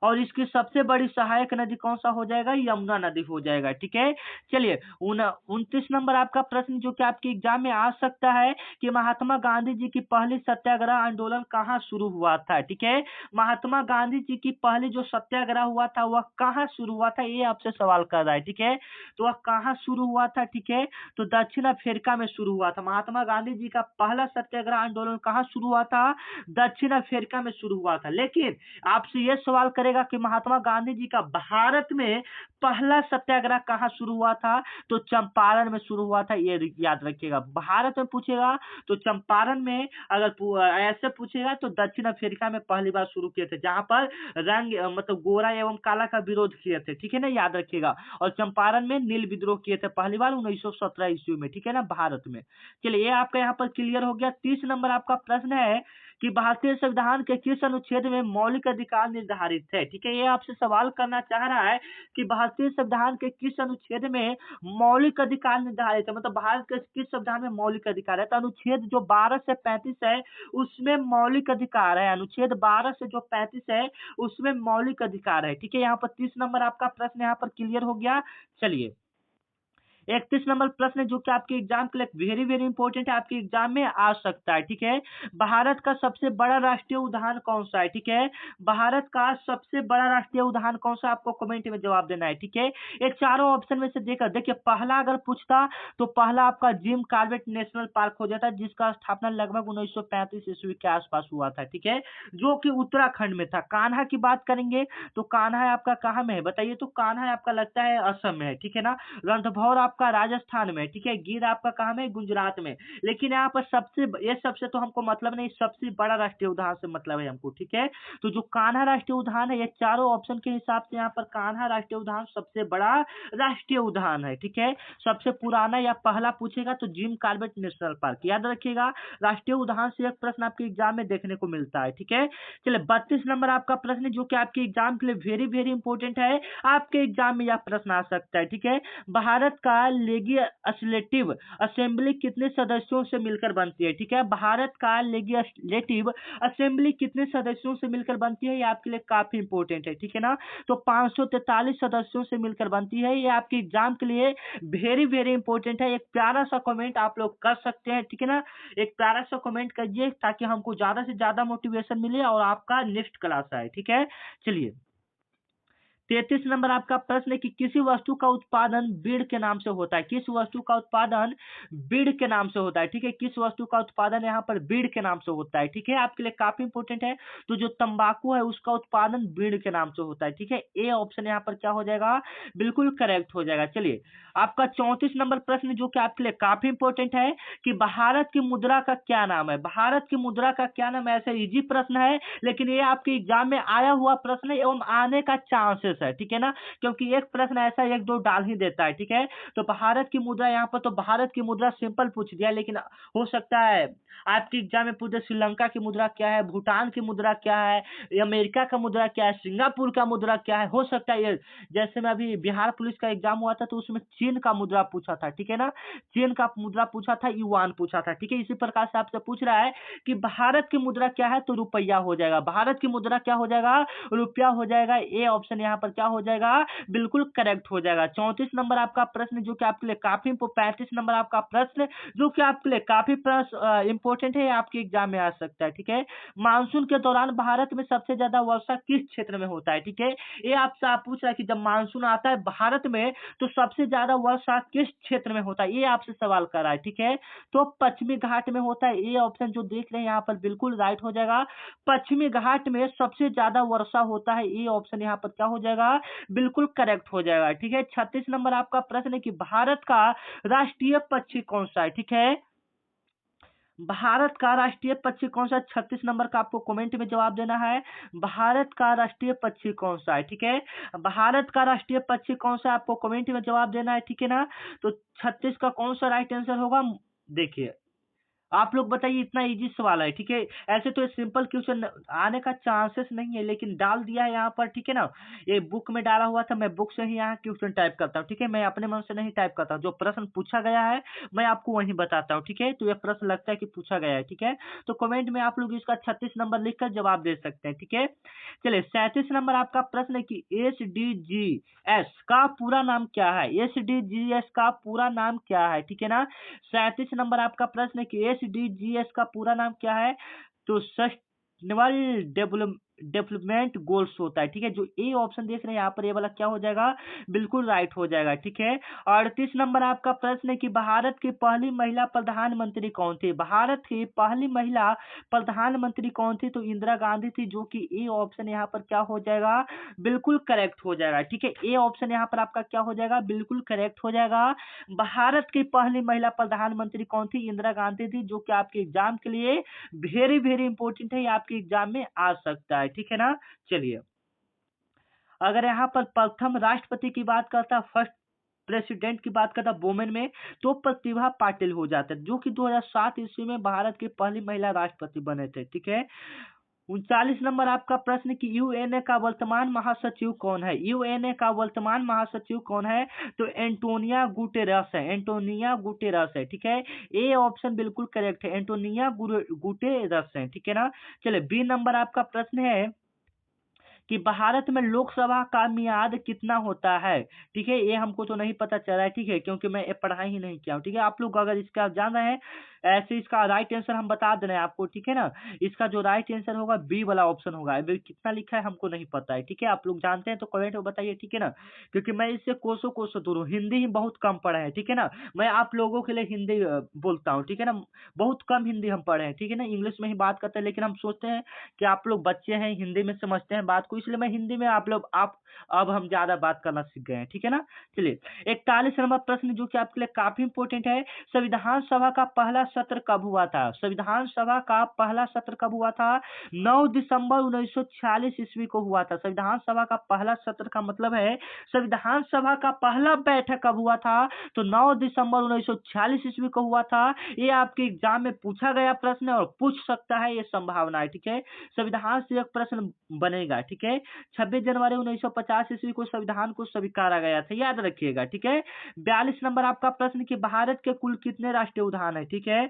और इसकी सबसे बड़ी सहायक नदी कौन सा हो जाएगा? यमुना नदी हो जाएगा, ठीक है। चलिए 29 नंबर आपका प्रश्न जो कि आपके एग्जाम में आ सकता है कि महात्मा गांधी जी की पहली सत्याग्रह आंदोलन कहाँ शुरू हुआ था, ठीक है। महात्मा गांधी जी की पहली जो सत्याग्रह हुआ था वह कहाँ शुरू हुआ था? ये आपसे सवाल कर रहा है, ठीक है। तो वह कहाँ शुरू हुआ था, ठीक है। तो दक्षिण अफ्रीका में शुरू हुआ था। महात्मा गांधी जी का पहला सत्याग्रह आंदोलन कहाँ शुरू हुआ था? दक्षिण अफ्रीका में शुरू हुआ था। लेकिन आपसे यह सवाल करें करेगा कि महात्मा गांधी जी का भारत में पहला सत्याग्रह कहाँ शुरू हुआ था, तो चंपारण में शुरू हुआ था, ये याद रखिएगा। भारत में पूछेगा तो चंपारण में, अगर ऐसे पूछेगा तो दक्षिण अफ्रीका में पहली बार शुरू किए थे, जहां पर रंग मतलब गोरा एवं काला का विरोध किए थे, ठीक है ना, याद रखिएगा। और चंपारण में नील विद्रोह किए थे पहली बार 1917 ईस्वी में, ठीक है ना, भारत में। चलिए ये आपका यहाँ पर क्लियर हो गया। 30 नंबर आपका प्रश्न है कि भारतीय संविधान के किस अनुच्छेद में मौलिक अधिकार निर्धारित है, ठीक है। ये आपसे सवाल करना चाह रहा है कि भारतीय संविधान के किस अनुच्छेद में मौलिक अधिकार निर्धारित है, मतलब भारत के किस संविधान में मौलिक अधिकार है। तो अनुच्छेद जो 12 से 35 है उसमें मौलिक अधिकार है, अनुच्छेद 12 से जो 35 है उसमें मौलिक अधिकार है, ठीक है। यहाँ पर 30 नंबर आपका प्रश्न यहाँ पर क्लियर हो गया। चलिए 31 नंबर प्रश्न जो कि आपके एग्जाम के लिए वेरी वेरी इंपॉर्टेंट है, आपके एग्जाम में आ सकता है, ठीक है। भारत का सबसे बड़ा राष्ट्रीय उद्यान कौन सा है, ठीक है। भारत का सबसे बड़ा राष्ट्रीय उद्यान कौन सा, आपको कमेंट में जवाब देना है, ठीक है। एक चारों ऑप्शन में से देखकर देखिए, पहला अगर पूछता तो पहला आपका जिम कॉर्बेट नेशनल पार्क हो जाता, जिसका स्थापना लगभग 1935 ईस्वी के आसपास हुआ था, ठीक है, जो कि उत्तराखंड में था। कान्हा की बात करेंगे तो कान्हा आपका कहाँ में है बताइए, तो कान्हा आपका लगता है असम में है, ठीक है ना। रणथंभौर आपका राजस्थान में, ठीक है। गिर आपका कहाँ में, गुजरात में। लेकिन यहाँ पर सबसे, ये सबसे तो हमको मतलब नहीं, सबसे बड़ा राष्ट्रीय उद्यान से मतलब है हमको, ठीक है। तो जो कान्हा राष्ट्रीय उद्यान है, ये चारों ऑप्शन के हिसाब से यहाँ पर कान्हा राष्ट्रीय उद्यान सबसे बड़ा राष्ट्रीय उद्यान है, ठीक है। सबसे पुराना या पहला पूछेगा तो जिम कॉर्बेट नेशनल पार्क, याद रखिएगा। राष्ट्रीय उद्यान से एक प्रश्न आपके एग्जाम में देखने को मिलता है, ठीक है। चलिए 32 नंबर आपका प्रश्न जो कि आपके एग्जाम के लिए वेरी वेरी इंपॉर्टेंट है, आपके एग्जाम में यह प्रश्न आ सकता है, ठीक है। भारत का लेजिस्लेटिव असेंबली कितने सदस्यों से मिलकर बनती है, ठीक है। भारत का लेजिस्लेटिव असेंबली कितने सदस्यों से मिलकर बनती है, ये आपके लिए काफी इंपॉर्टेंट है, ठीक है ना। तो 543 सदस्यों से मिलकर बनती है, ये आपके एग्जाम के लिए वेरी वेरी इंपॉर्टेंट है। एक प्यारा सा कमेंट आप लोग कर सकते हैं, ठीक है ना, एक प्यारा सा कमेंट करिए ताकि हमको ज्यादा से ज्यादा मोटिवेशन मिले और आपका नेक्स्ट क्लास आए, ठीक है। चलिए 33 नंबर आपका प्रश्न है कि किसी वस्तु का उत्पादन बीड़ के नाम से होता है, किस वस्तु का उत्पादन बीड़ के नाम से होता है, ठीक है। किस वस्तु का उत्पादन यहाँ पर बीड़ के नाम से होता है, ठीक है, आपके लिए काफी इंपॉर्टेंट है। तो जो तंबाकू है उसका उत्पादन बीड़ के नाम से होता है, ठीक है। ए ऑप्शन यहाँ पर क्या हो जाएगा, बिल्कुल करेक्ट हो जाएगा। चलिए आपका 34 नंबर प्रश्न जो कि आपके लिए काफी इंपॉर्टेंट है कि भारत की मुद्रा का क्या नाम है, भारत की मुद्रा का क्या नाम है। ऐसा इजी प्रश्न है लेकिन ये आपके एग्जाम में आया हुआ प्रश्न है एवं आने का चांसेस है, ठीक है ना, क्योंकि एक प्रश्न ऐसा एक दो डाल ही देता है, ठीक है। तो भारत की मुद्रा यहाँ पर, तो भारत की मुद्रा सिंपल पूछ दिया, लेकिन हो सकता है आपके एग्जाम में पूछे श्रीलंका की मुद्रा क्या है, भूटान की मुद्रा क्या है, अमेरिका का मुद्रा क्या है, सिंगापुर का मुद्रा क्या है, हो सकता है ये, जैसे मैं अभी बिहार पुलिस का एग्जाम हुआ था तो उसमें चीन का मुद्रा पूछा था, ठीक है ना, चीन का मुद्रा पूछा था, युआन पूछा था, ठीक है। इसी प्रकार से आपसे पूछ रहा है कि भारत की मुद्रा क्या है, तो रुपया हो जाएगा। भारत की मुद्रा क्या हो जाएगा, रुपया हो जाएगा। ए ऑप्शन यहाँ पर क्या हो जाएगा, बिल्कुल करेक्ट हो जाएगा। 34 नंबर आपका प्रश्न जो कि आपके लिए काफी 35 नंबर आपका प्रश्न जो कि आपके लिए काफी इंपॉर्टेंट है, आपके एग्जाम में आ सकता है, ठीक है। मानसून के दौरान भारत में सबसे ज्यादा वर्षा किस क्षेत्र में होता है, ठीक है। ये आपसे आप पूछ रहा है कि जब मानसून आता है भारत में तो सबसे ज्यादा वर्षा किस क्षेत्र में होता है, ये आपसे सवाल कर रहा है, ठीक है। तो पश्चिमी घाट में होता है। ये ऑप्शन जो देख रहे हैं यहाँ पर बिल्कुल राइट हो जाएगा। पश्चिमी घाट में सबसे ज्यादा वर्षा होता है, ये ऑप्शन यहाँ पर क्या हो जाएगा, बिल्कुल करेक्ट हो जाएगा, ठीक है। 36 नंबर आपका प्रश्न है कि भारत का राष्ट्रीय पक्षी कौन सा है, ठीक है। भारत का राष्ट्रीय पक्षी कौन सा है, 36 नंबर का आपको कमेंट में जवाब देना है। भारत का राष्ट्रीय पक्षी कौन सा है, ठीक है। भारत का राष्ट्रीय पक्षी कौन सा है, आपको कमेंट में जवाब देना है, ठीक है ना। तो 36 का कौन सा राइट आंसर होगा, देखिए आप लोग बताइए, इतना इजी सवाल है, ठीक है। ऐसे तो सिंपल क्वेश्चन आने का चांसेस नहीं है, लेकिन डाल दिया है यहाँ पर, ठीक है ना। ये बुक में डाला हुआ था, मैं बुक से ही यहाँ क्वेश्चन टाइप करता हूँ, ठीक है। मैं अपने मन से नहीं टाइप करता हूँ, जो प्रश्न पूछा गया है मैं आपको वही बताता हूँ, ठीक है। तो ये प्रश्न लगता है कि पूछा गया है, ठीक है। तो कमेंट में आप लोग इसका 36 नंबर लिखकर जवाब दे सकते हैं, ठीक है। चलिए 37 नंबर आपका प्रश्न है कि SDGs का पूरा नाम क्या है, SDGs का पूरा नाम क्या है, ठीक है ना। 37 नंबर आपका प्रश्न है कि SDGs का पूरा नाम क्या है, तो सस्टेनेबल डेवलपमेंट गोल्स होता है, ठीक है। जो ए ऑप्शन देख रहे हैं यहाँ पर, ये वाला क्या हो जाएगा, बिल्कुल राइट हो जाएगा, ठीक है। 38 नंबर आपका प्रश्न है कि भारत की पहली महिला प्रधानमंत्री कौन थी। भारत की पहली महिला प्रधानमंत्री कौन थी, तो इंदिरा गांधी थी, जो कि ए ऑप्शन यहाँ पर क्या हो जाएगा, बिल्कुल करेक्ट हो जाएगा, ठीक है। ए ऑप्शन यहाँ पर आपका क्या हो जाएगा, बिल्कुल करेक्ट हो जाएगा। भारत की पहली महिला प्रधानमंत्री कौन थी, इंदिरा गांधी थी, जो कि आपके एग्जाम के लिए वेरी वेरी इंपॉर्टेंट है, ये आपके एग्जाम में आ सकता है, ठीक है ना। चलिए, अगर यहाँ पर प्रथम राष्ट्रपति की बात करता, फर्स्ट प्रेसिडेंट की बात करता वुमेन में, तो प्रतिभा पाटिल हो जाता है, जो कि 2007 ईस्वी में भारत की पहली महिला राष्ट्रपति बने थे, ठीक है। 39 नंबर आपका प्रश्न कि यूएनए का वर्तमान महासचिव कौन है। यूएनए का वर्तमान महासचिव कौन है, तो एंटोनिया गुटेरस है, एंटोनिया गुटेरस है, ठीक है। ए ऑप्शन बिल्कुल करेक्ट है, एंटोनिया गुटेरस है, ठीक है ना। चलिए, बी नंबर आपका प्रश्न है कि भारत में लोकसभा का मियाद कितना होता है, ठीक है। ये हमको तो नहीं पता चला है, ठीक है, क्योंकि मैं ये पढ़ाई ही नहीं किया हूँ, ठीक है। आप लोग अगर इसका जान रहे हैं, ऐसे इसका राइट आंसर हम बता दे रहे हैं आपको, ठीक है ना। इसका जो राइट आंसर होगा बी वाला ऑप्शन होगा। अभी कितना लिखा है हमको नहीं पता है, ठीक है। आप लोग जानते हैं तो कमेंट में बताइए, ठीक है ना। क्योंकि मैं इससे कोसों कोसों दूर हूँ, हिंदी ही बहुत कम पढ़े हैं, ठीक है ना। मैं आप लोगों के लिए हिंदी बोलता हूँ, ठीक है ना। बहुत कम हिंदी हम पढ़े हैं, ठीक है ना। इंग्लिश में ही बात करते हैं, लेकिन हम सोचते हैं कि आप लोग बच्चे हैं, हिंदी में समझते हैं बात को, इसलिए मैं हिंदी में आप लोग आप अब हम ज्यादा बात करना सीख गए हैं, ठीक है ना। चलिए, 41 नंबर प्रश्न जो कि आपके लिए काफी इंपॉर्टेंट है, संविधान सभा का पहला सत्र कब हुआ था। संविधान सभा का पहला सत्र कब हुआ था, 9 दिसंबर 1946 ईस्वी को हुआ था। संविधान सभा का पहला सत्र का मतलब है संविधान सभा का पहला बैठक कब हुआ था, तो 9 दिसंबर 1946 ईस्वी को हुआ था। ये आपके एग्जाम में पूछा गया प्रश्न और पूछ सकता है, ये संभावना है, ठीक है। संविधान से एक प्रश्न बनेगा, ठीक है। 26 जनवरी 1950 ईस्वी को संविधान को स्वीकारा गया था, याद रखिएगा, ठीक है। 42 नंबर आपका प्रश्न कि भारत के कुल कितने राष्ट्रीय उद्यान है, ठीक है।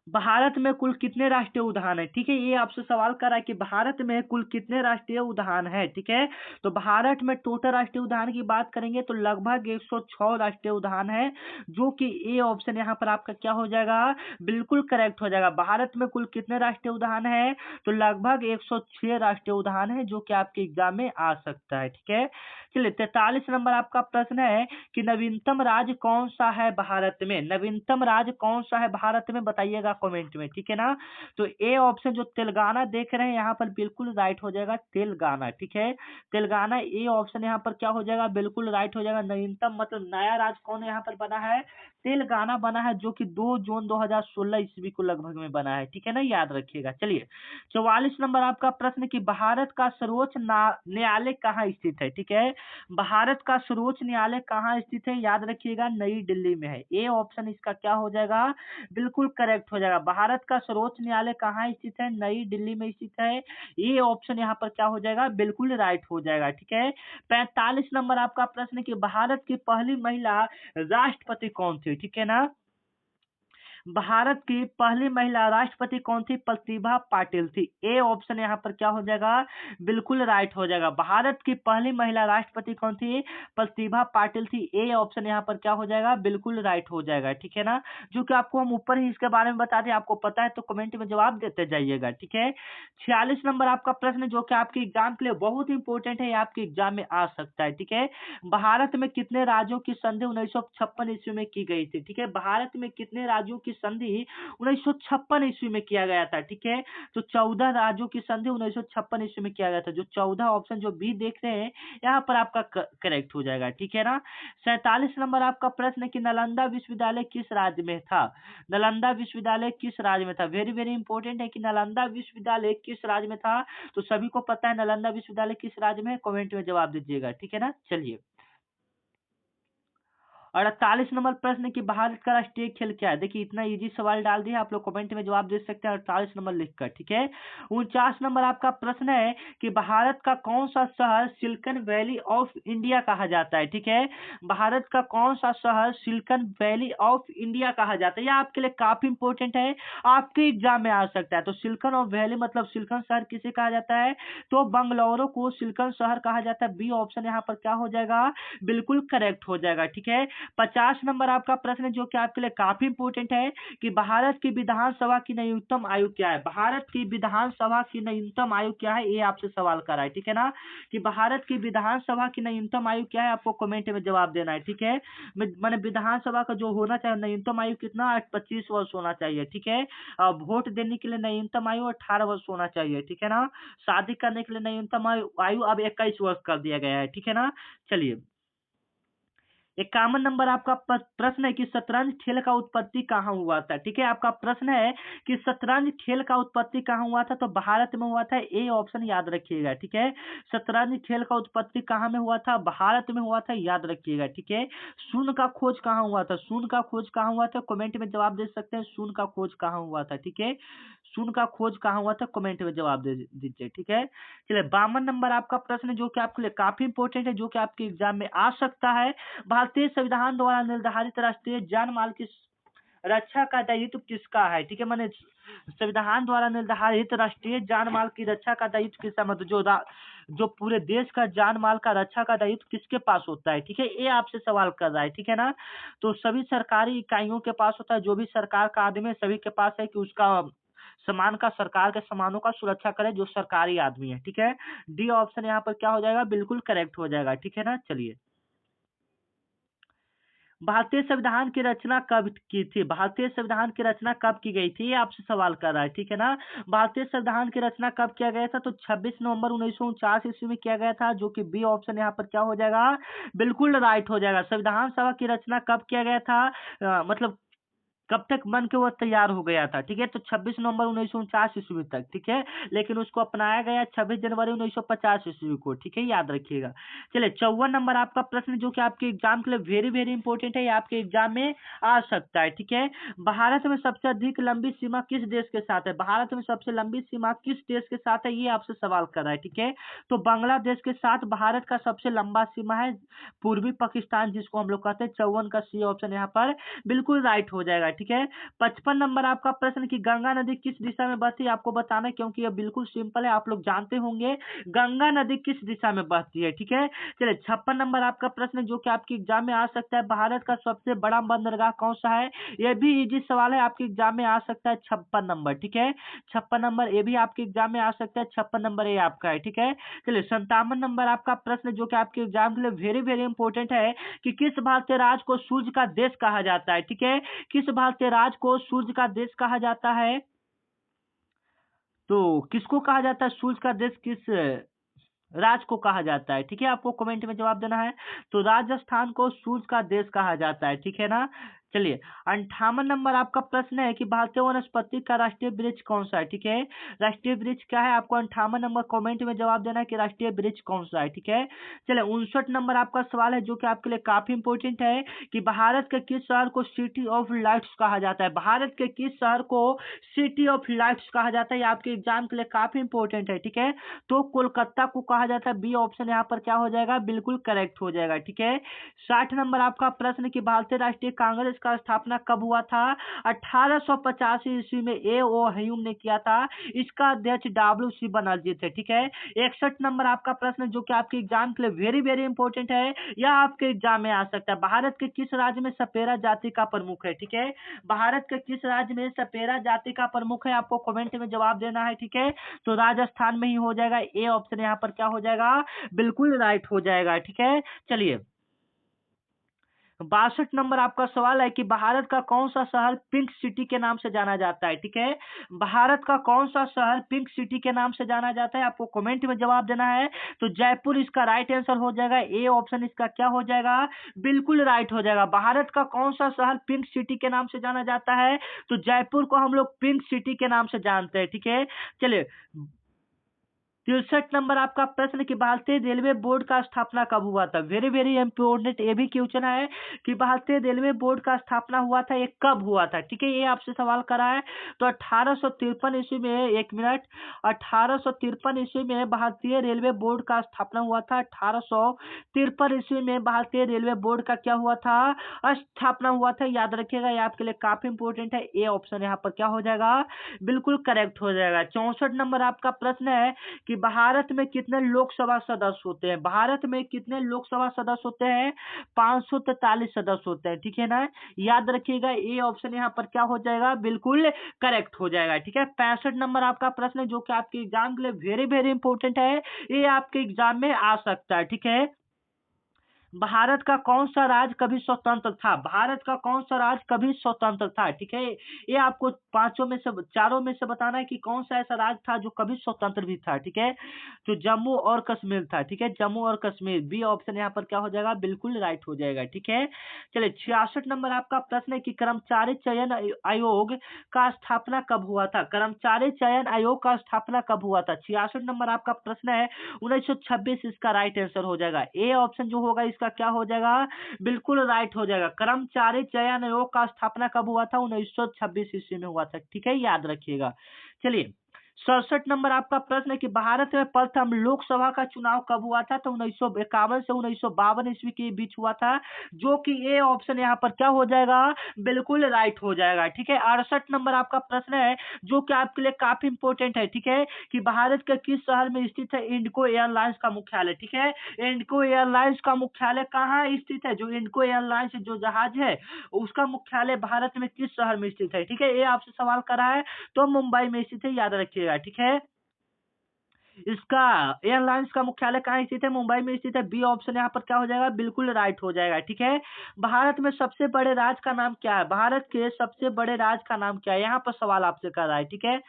भारत में कुल कितने राष्ट्रीय उद्यान है, ठीक है। ये आपसे सवाल कर रहा है कि भारत में कुल कितने राष्ट्रीय उद्यान है, ठीक है। तो भारत में टोटल राष्ट्रीय उद्यान की बात करेंगे तो लगभग 106 राष्ट्रीय उद्यान है, जो कि ए ऑप्शन यहाँ पर आपका क्या हो जाएगा, बिल्कुल करेक्ट हो जाएगा। भारत में कुल कितने राष्ट्रीय उद्यान है, तो लगभग 106 राष्ट्रीय उद्यान है, जो कि आपके एग्जाम में आ सकता है, ठीक है। चलिए, 43 नंबर आपका प्रश्न है कि नवीनतम राज्य कौन सा है भारत में। नवीनतम राज्य कौन सा है भारत में, बताइएगा कमेंट में, ठीक है ना। तो ए ऑप्शन जो तेलंगाना देख रहे हैं यहाँ पर, बिल्कुल राइट हो जाएगा, तेलंगाना, ठीक है। तेलंगाना ए ऑप्शन यहाँ पर क्या हो जाएगा, बिल्कुल राइट हो जाएगा। नवीनतम मतलब नया राज्य कौन यहाँ पर बना है, तेलंगाना बना है, जो कि 2 जून 2016 ईस्वी को लगभग में बना है, ठीक है ना, याद रखिएगा। चलिए, 44 नंबर आपका प्रश्न कि भारत का सर्वोच्च न्यायालय कहाँ स्थित है, ठीक है। भारत का सर्वोच्च न्यायालय कहाँ स्थित है, याद रखिएगा, नई दिल्ली में है। ए ऑप्शन इसका क्या हो जाएगा, बिल्कुल करेक्ट हो जाएगा। भारत का सर्वोच्च न्यायालय कहाँ स्थित है, नई दिल्ली में स्थित है। ये ऑप्शन यहाँ पर क्या हो जाएगा, बिल्कुल राइट हो जाएगा, ठीक है। 45 नंबर आपका प्रश्न कि भारत की पहली महिला राष्ट्रपति कौन थी, ठीक है ना। भारत की पहली महिला राष्ट्रपति कौन थी, प्रतिभा पाटिल थी। ए ऑप्शन यहाँ पर क्या हो जाएगा, बिल्कुल राइट हो जाएगा। भारत की पहली महिला राष्ट्रपति कौन थी, प्रतिभा पाटिल थी। ए ऑप्शन यहाँ पर क्या हो जाएगा, बिल्कुल राइट हो जाएगा, ठीक है ना। जो कि आपको हम ऊपर ही इसके बारे में बता दें, आपको पता है तो कमेंट में जवाब देते जाइएगा, ठीक है। 46 नंबर आपका प्रश्न जो कि आपके एग्जाम के लिए बहुत इंपॉर्टेंट है, आपके एग्जाम में आ सकता है, ठीक है। भारत में कितने राज्यों की संधि 1956 ईस्वी में की गई थी, ठीक है। भारत में कितने राज्यों की संधि 1956 ईस्वी में किया गया था, ठीक है। तो 14 राज्यों की संधि 1956 ईस्वी में किया गया था। जो 14 ऑप्शन जो बी देख रहे हैं यहाँ पर आपका करेक्ट हो जाएगा, ठीक है ना। 47 नंबर आपका प्रश्न है कि नालंदा विश्वविद्यालय किस राज्य में था। नालंदा विश्वविद्यालय किस राज्य में था, वेरी वेरी इंपॉर्टेंट है कि नालंदा विश्वविद्यालय किस राज्य में था। तो सभी को पता है नालंदा विश्वविद्यालय किस राज्य में है, कमेंट में जवाब दीजिएगा, ठीक है ना। चलिए, और 48 नंबर प्रश्न कि भारत का राष्ट्रीय खेल क्या है। देखिए, इतना इजी सवाल डाल दिया, आप लोग कमेंट में जवाब दे सकते हैं 48 नंबर लिखकर, ठीक है। 49 नंबर आपका प्रश्न है कि भारत का कौन सा शहर सिलिकॉन वैली ऑफ इंडिया कहा जाता है, ठीक है। भारत का कौन सा शहर सिलिकॉन वैली ऑफ इंडिया कहा जाता है, यह आपके लिए काफी इंपॉर्टेंट है, आपके एग्जाम में आ सकता है। तो सिलिकॉन ऑफ वैली मतलब सिलिकॉन शहर किसे कहा जाता है, तो बंगलौर को सिलिकॉन शहर कहा जाता है। बी ऑप्शन यहाँ पर क्या हो जाएगा, बिल्कुल करेक्ट हो जाएगा, ठीक है। 50 नंबर आपका प्रश्न है जो कि आपके लिए काफी इंपोर्टेंट है कि भारत की विधानसभा की न्यूनतम आयु क्या है। भारत की विधानसभा की न्यूनतम आयु क्या है, ये आपसे सवाल कर रहा है, ठीक है ना, कि भारत की विधानसभा की न्यूनतम आयु क्या है, आपको कमेंट में जवाब देना है, ठीक है। मैंने विधानसभा का जो होना चाहिए न्यूनतम आयु कितना 25 वर्ष होना चाहिए, ठीक है। वोट देने के लिए न्यूनतम आयु 18 वर्ष होना चाहिए, ठीक है ना। शादी करने के लिए न्यूनतम आयु अब 21 वर्ष कर दिया गया है, ठीक है ना। चलिए, 51 नंबर आपका प्रश्न है कि शतरंज खेल का उत्पत्ति कहाँ हुआ था, ठीक है। आपका प्रश्न है कि शतरंज खेल का उत्पत्ति कहाँ हुआ था, तो भारत में हुआ था, ए ऑप्शन याद रखिएगा, ठीक है। शतरंज खेल का उत्पत्ति कहाँ में हुआ था, भारत में हुआ था, याद रखिएगा, ठीक है। शून्य का खोज कहाँ हुआ था, शून्य का खोज कहाँ हुआ था, कमेंट में जवाब दे सकते हैं, शून्य का खोज कहाँ हुआ था, ठीक है। शून्य का खोज कहाँ हुआ था, कमेंट में जवाब दे दीजिए, ठीक है। चलिए, 52 नंबर आपका प्रश्न जो कि आपके लिए काफी इंपॉर्टेंट है, जो कि आपके एग्जाम में आ सकता है। भारतीय संविधान द्वारा निर्धारित राष्ट्रीय जान माल की रक्षा का दायित्व किसका है, ठीक है। मैंने संविधान द्वारा निर्धारित राष्ट्रीय जान माल की रक्षा का दायित्व किसका, मतलब जो पूरे देश का जान माल का रक्षा का दायित्व किसके पास होता है, ठीक है। ये आपसे सवाल कर रहा है, ठीक है ना। तो सभी सरकारी इकाइयों के पास होता है, जो भी सरकार का आदमी है सभी के पास है कि उसका सामान का, सरकार के सामानों का सुरक्षा करे जो सरकारी आदमी है, ठीक है। डी ऑप्शन यहाँ पर क्या हो जाएगा, बिल्कुल करेक्ट हो जाएगा, ठीक है ना। चलिए, भारतीय संविधान की रचना कब की थी, भारतीय संविधान की रचना कब की गई थी, ये आपसे सवाल कर रहा है, ठीक है ना। भारतीय संविधान की रचना कब किया गया था, तो 26 नवंबर 1949 ईस्वी में किया गया था, जो कि बी ऑप्शन यहाँ पर क्या हो जाएगा, बिल्कुल राइट हो जाएगा। संविधान सभा की रचना कब किया गया था, मतलब कब तक बन के वो तैयार हो गया था, ठीक है, तो 26 नवंबर 1949 ईस्वी तक, ठीक है। लेकिन उसको अपनाया गया 26 जनवरी 1950 ईस्वी को, ठीक है, याद रखिएगा। चलिए, 54 नंबर आपका प्रश्न जो कि आपके एग्जाम के लिए वेरी वेरी इंपॉर्टेंट है, ये आपके एग्जाम में आ सकता है, ठीक है। भारत में सबसे अधिक लंबी सीमा किस देश के साथ है, भारत में सबसे लंबी सीमा किस देश के साथ है, ये आपसे सवाल कर रहा है, ठीक है। तो बांग्लादेश के साथ भारत का सबसे लंबा सीमा है पूर्वी पाकिस्तान, जिसको हम लोग कहते हैं। 54 का सी ऑप्शन यहाँ पर बिल्कुल राइट हो जाएगा, ठीक है। 55 नंबर आपका प्रश्न कि गंगा नदी किस दिशा में बहती है, आपको बताना है, क्योंकि यह बिल्कुल सिंपल है, आप लोग जानते होंगे गंगा नदी किस दिशा में बहती है, ठीक है। चलिए, 56 नंबर आपका प्रश्न जो कि आपके एग्जाम में आ सकता है, भारत का सबसे बड़ा बंदरगाह कौन सा है, यह भी इजी सवाल है, आपके एग्जाम में आ सकता है। 56 नंबर, ठीक है, 56 नंबर ये भी आपके एग्जाम में आ सकता है, 56 नंबर ये आपका है, ठीक है। चलिए, 57 नंबर आपका प्रश्न जो कि आपके एग्जाम के लिए वेरी वेरी इंपॉर्टेंट है कि किस भारतीय राज्य को सूर्य का देश कहा जाता है, ठीक है। किस भारतीय राज्य को सूर्य का देश कहा जाता है, तो किसको कहा जाता है सूर्य का देश, किस राज्य को कहा जाता है, ठीक है, आपको कमेंट में जवाब देना है। तो राजस्थान को सूर्य का देश कहा जाता है, ठीक है ना। चलिए, 58 नंबर आपका प्रश्न है कि भारतीय वनस्पति का राष्ट्रीय वृक्ष कौन सा है, ठीक है। राष्ट्रीय वृक्ष क्या है, आपको 58 नंबर कमेंट में जवाब देना है कि राष्ट्रीय वृक्ष कौन सा है, ठीक है। चलिए, 59 नंबर आपका सवाल है जो कि आपके लिए काफी इंपोर्टेंट है कि भारत के किस शहर को सिटी ऑफ लाइट्स कहा जाता है, भारत के किस शहर को सिटी ऑफ लाइट्स कहा जाता है, ये आपके एग्जाम के लिए काफी इंपोर्टेंट है, ठीक है। तो कोलकाता को कहा जाता है, बी ऑप्शन यहाँ पर क्या हो जाएगा, बिल्कुल करेक्ट हो जाएगा, ठीक है। 60 नंबर आपका प्रश्न कि भारतीय राष्ट्रीय कांग्रेस का स्थापना कब हुआ था, 1885 ईस्वी में ए ओ ह्यूम ने किया था, इसका अध्यक्ष डब्ल्यू.सी. बनर्जी थे, ठीक है। 61 नंबर आपका प्रश्न जो कि आपके एग्जाम के लिए वेरी वेरी इंपॉर्टेंट है, यह आपके एग्जाम में आ सकता है। भारत के किस राज्य में सपेरा जाति का प्रमुख है, ठीक है, भारत के किस राज्य में सपेरा जाति का प्रमुख है, आपको कमेंट में जवाब देना है, ठीक है। तो राजस्थान में ही हो जाएगा, ए ऑप्शन यहाँ पर क्या हो जाएगा, बिल्कुल राइट हो जाएगा, ठीक है। चलिए, 62 नंबर आपका सवाल है कि भारत का कौन सा शहर पिंक सिटी के नाम से जाना जाता है, ठीक है। भारत का कौन सा शहर पिंक सिटी के नाम से जाना जाता है, आपको कमेंट में जवाब देना है। तो जयपुर इसका राइट आंसर हो जाएगा, ए ऑप्शन इसका क्या हो जाएगा, बिल्कुल राइट हो जाएगा। भारत का कौन सा शहर पिंक सिटी के नाम से जाना जाता है, तो जयपुर को हम लोग पिंक सिटी के नाम से जानते हैं, ठीक है। चलिए, 63 नंबर आपका प्रश्न कि भारतीय रेलवे बोर्ड का स्थापना कब हुआ था, वेरी वेरी इंपोर्टेंट ये भी क्वेश्चन है कि भारतीय रेलवे बोर्ड का स्थापना हुआ था, ये कब हुआ था, ठीक है, ये आपसे सवाल करा है। तो 1853 ईस्वी में, एक मिनट, 1853 ईस्वी में भारतीय रेलवे बोर्ड का स्थापना हुआ था। 1853 ईस्वी में भारतीय रेलवे बोर्ड का क्या हुआ था, स्थापना हुआ था, याद रखिएगा, ये आपके लिए काफी इंपोर्टेंट है। ए ऑप्शन यहाँ पर क्या हो जाएगा, बिल्कुल करेक्ट हो जाएगा। 64 नंबर आपका प्रश्न है कि भारत में कितने लोकसभा सदस्य होते हैं? भारत में कितने लोकसभा सदस्य होते हैं? 543 सदस्य होते हैं, ठीक है ना? याद रखिएगा, ए ऑप्शन यहाँ पर क्या हो जाएगा? बिल्कुल करेक्ट हो जाएगा, ठीक है। 65 नंबर आपका प्रश्न है जो कि आपके एग्जाम के लिए वेरी वेरी इंपॉर्टेंट है, ये आपके एग्जाम में आ सकता है, ठीक है। भारत का कौन सा राज्य कभी स्वतंत्र था? भारत का कौन सा राज्य कभी स्वतंत्र था? ठीक है, ये आपको पांचों में से चारों में से बताना है कि कौन सा ऐसा राज्य था जो कभी स्वतंत्र भी था, ठीक है। तो जम्मू और कश्मीर था, ठीक है, जम्मू और कश्मीर। बी ऑप्शन यहाँ पर क्या हो जाएगा? बिल्कुल राइट हो जाएगा, ठीक है। चलिए 66 नंबर आपका प्रश्न है कि कर्मचारी चयन आयोग का स्थापना कब हुआ था? कर्मचारी चयन आयोग का स्थापना कब हुआ था? 66 नंबर आपका प्रश्न है। 1926 इसका राइट आंसर हो जाएगा। ए ऑप्शन जो होगा इसका क्या हो जाएगा? बिल्कुल राइट हो जाएगा। कर्मचारी चयन आयोग का स्थापना कब हुआ था? 1926 ईस्वी में हुआ था, ठीक है, याद रखिएगा। चलिए 67 नंबर आपका प्रश्न है कि भारत में प्रथम लोकसभा का चुनाव कब हुआ था? तो 1951 से 1952 ईस्वी के बीच हुआ था, जो कि ए ऑप्शन यहाँ पर क्या हो जाएगा? बिल्कुल राइट हो जाएगा, ठीक है। 68 नंबर आपका प्रश्न है जो कि आपके लिए काफी इंपॉर्टेंट है, ठीक है, कि भारत के किस शहर में स्थित है इंडिगो एयरलाइंस का मुख्यालय? ठीक है, इंडिगो एयरलाइंस का मुख्यालय कहाँ स्थित है? जो इंडिगो एयरलाइंस जो जहाज है उसका मुख्यालय भारत में किस शहर में स्थित है? ठीक है, ये आपसे सवाल करा है तो मुंबई में स्थित है, याद रखिएगा, ठीक है। इसका एयरलाइंस का मुख्यालय कहाँ स्थित है? मुंबई में स्थित है। बी ऑप्शन यहाँ पर क्या हो जाएगा? बिल्कुल राइट हो जाएगा, ठीक है। भारत में सबसे बड़े राज्य का नाम क्या है? भारत के सबसे बड़े राज्य का नाम क्या है? यहाँ पर सवाल आपसे कर रहा है, ठीक है।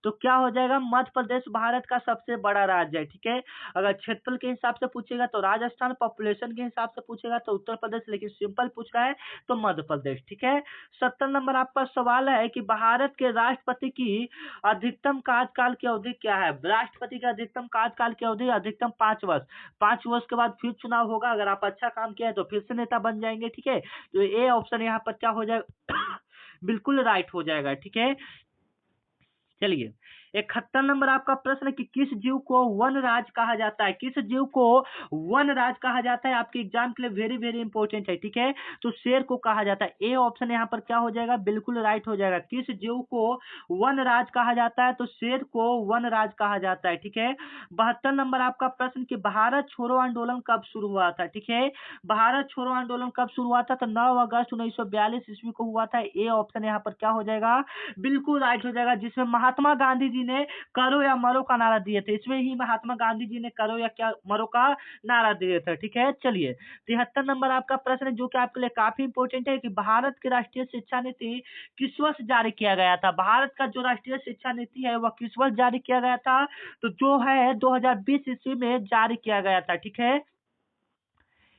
तो क्या हो जाएगा? मध्य प्रदेश भारत का सबसे बड़ा राज्य है, ठीक है। अगर क्षेत्रफल के हिसाब से पूछेगा तो राजस्थान, पॉपुलेशन के हिसाब से पूछेगा तो उत्तर प्रदेश, लेकिन सिंपल पूछ रहा है तो मध्य प्रदेश, ठीक है। 70 नंबर आपका सवाल है कि भारत के राष्ट्रपति की अधिकतम कार्यकाल की अवधि क्या है? राष्ट्रपति का अधिकतम कार्यकाल की अवधि अधिकतम 5 वर्ष। 5 वर्ष के बाद फिर चुनाव होगा, अगर आप अच्छा काम किया है तो फिर से नेता बन जाएंगे, ठीक है। तो ए ऑप्शन यहाँ पर क्या हो जाएगा? बिल्कुल राइट हो जाएगा, ठीक है। चलिए 71 नंबर आपका प्रश्न है कि किस जीव को वन राज कहा जाता है? किस जीव को वन राज कहा जाता है? आपके एग्जाम के लिए वेरी वेरी इंपॉर्टेंट है, ठीक है। तो शेर को कहा जाता है। ए ऑप्शन यहाँ पर क्या हो जाएगा? बिल्कुल राइट हो जाएगा। किस जीव को वन राज कहा जाता है? तो शेर को वन राज कहा जाता है, ठीक है। 72 नंबर आपका प्रश्न कि भारत छोड़ो आंदोलन कब शुरू हुआ था? ठीक है, भारत छोड़ो आंदोलन कब शुरू हुआ था? तो 9 अगस्त 1942 ईस्वी को हुआ था। ए ऑप्शन यहाँ पर क्या हो जाएगा? बिल्कुल राइट हो जाएगा, जिसमें महात्मा गांधी जी ने करो या मरो का नारा दिए थे। इसमें ही महात्मा गांधी जी ने करो या क्या मरो का नारा दिए थे, ठीक है। चलिए 73 नंबर आपका प्रश्न है जो कि आपके लिए काफी इंपॉर्टेंट है कि भारत की राष्ट्रीय शिक्षा नीति किस वर्ष जारी किया गया था? भारत का जो राष्ट्रीय शिक्षा नीति है वह किस वर्ष जारी किया गया था? तो जो है 2020 ईस्वी में जारी किया गया था, ठीक है।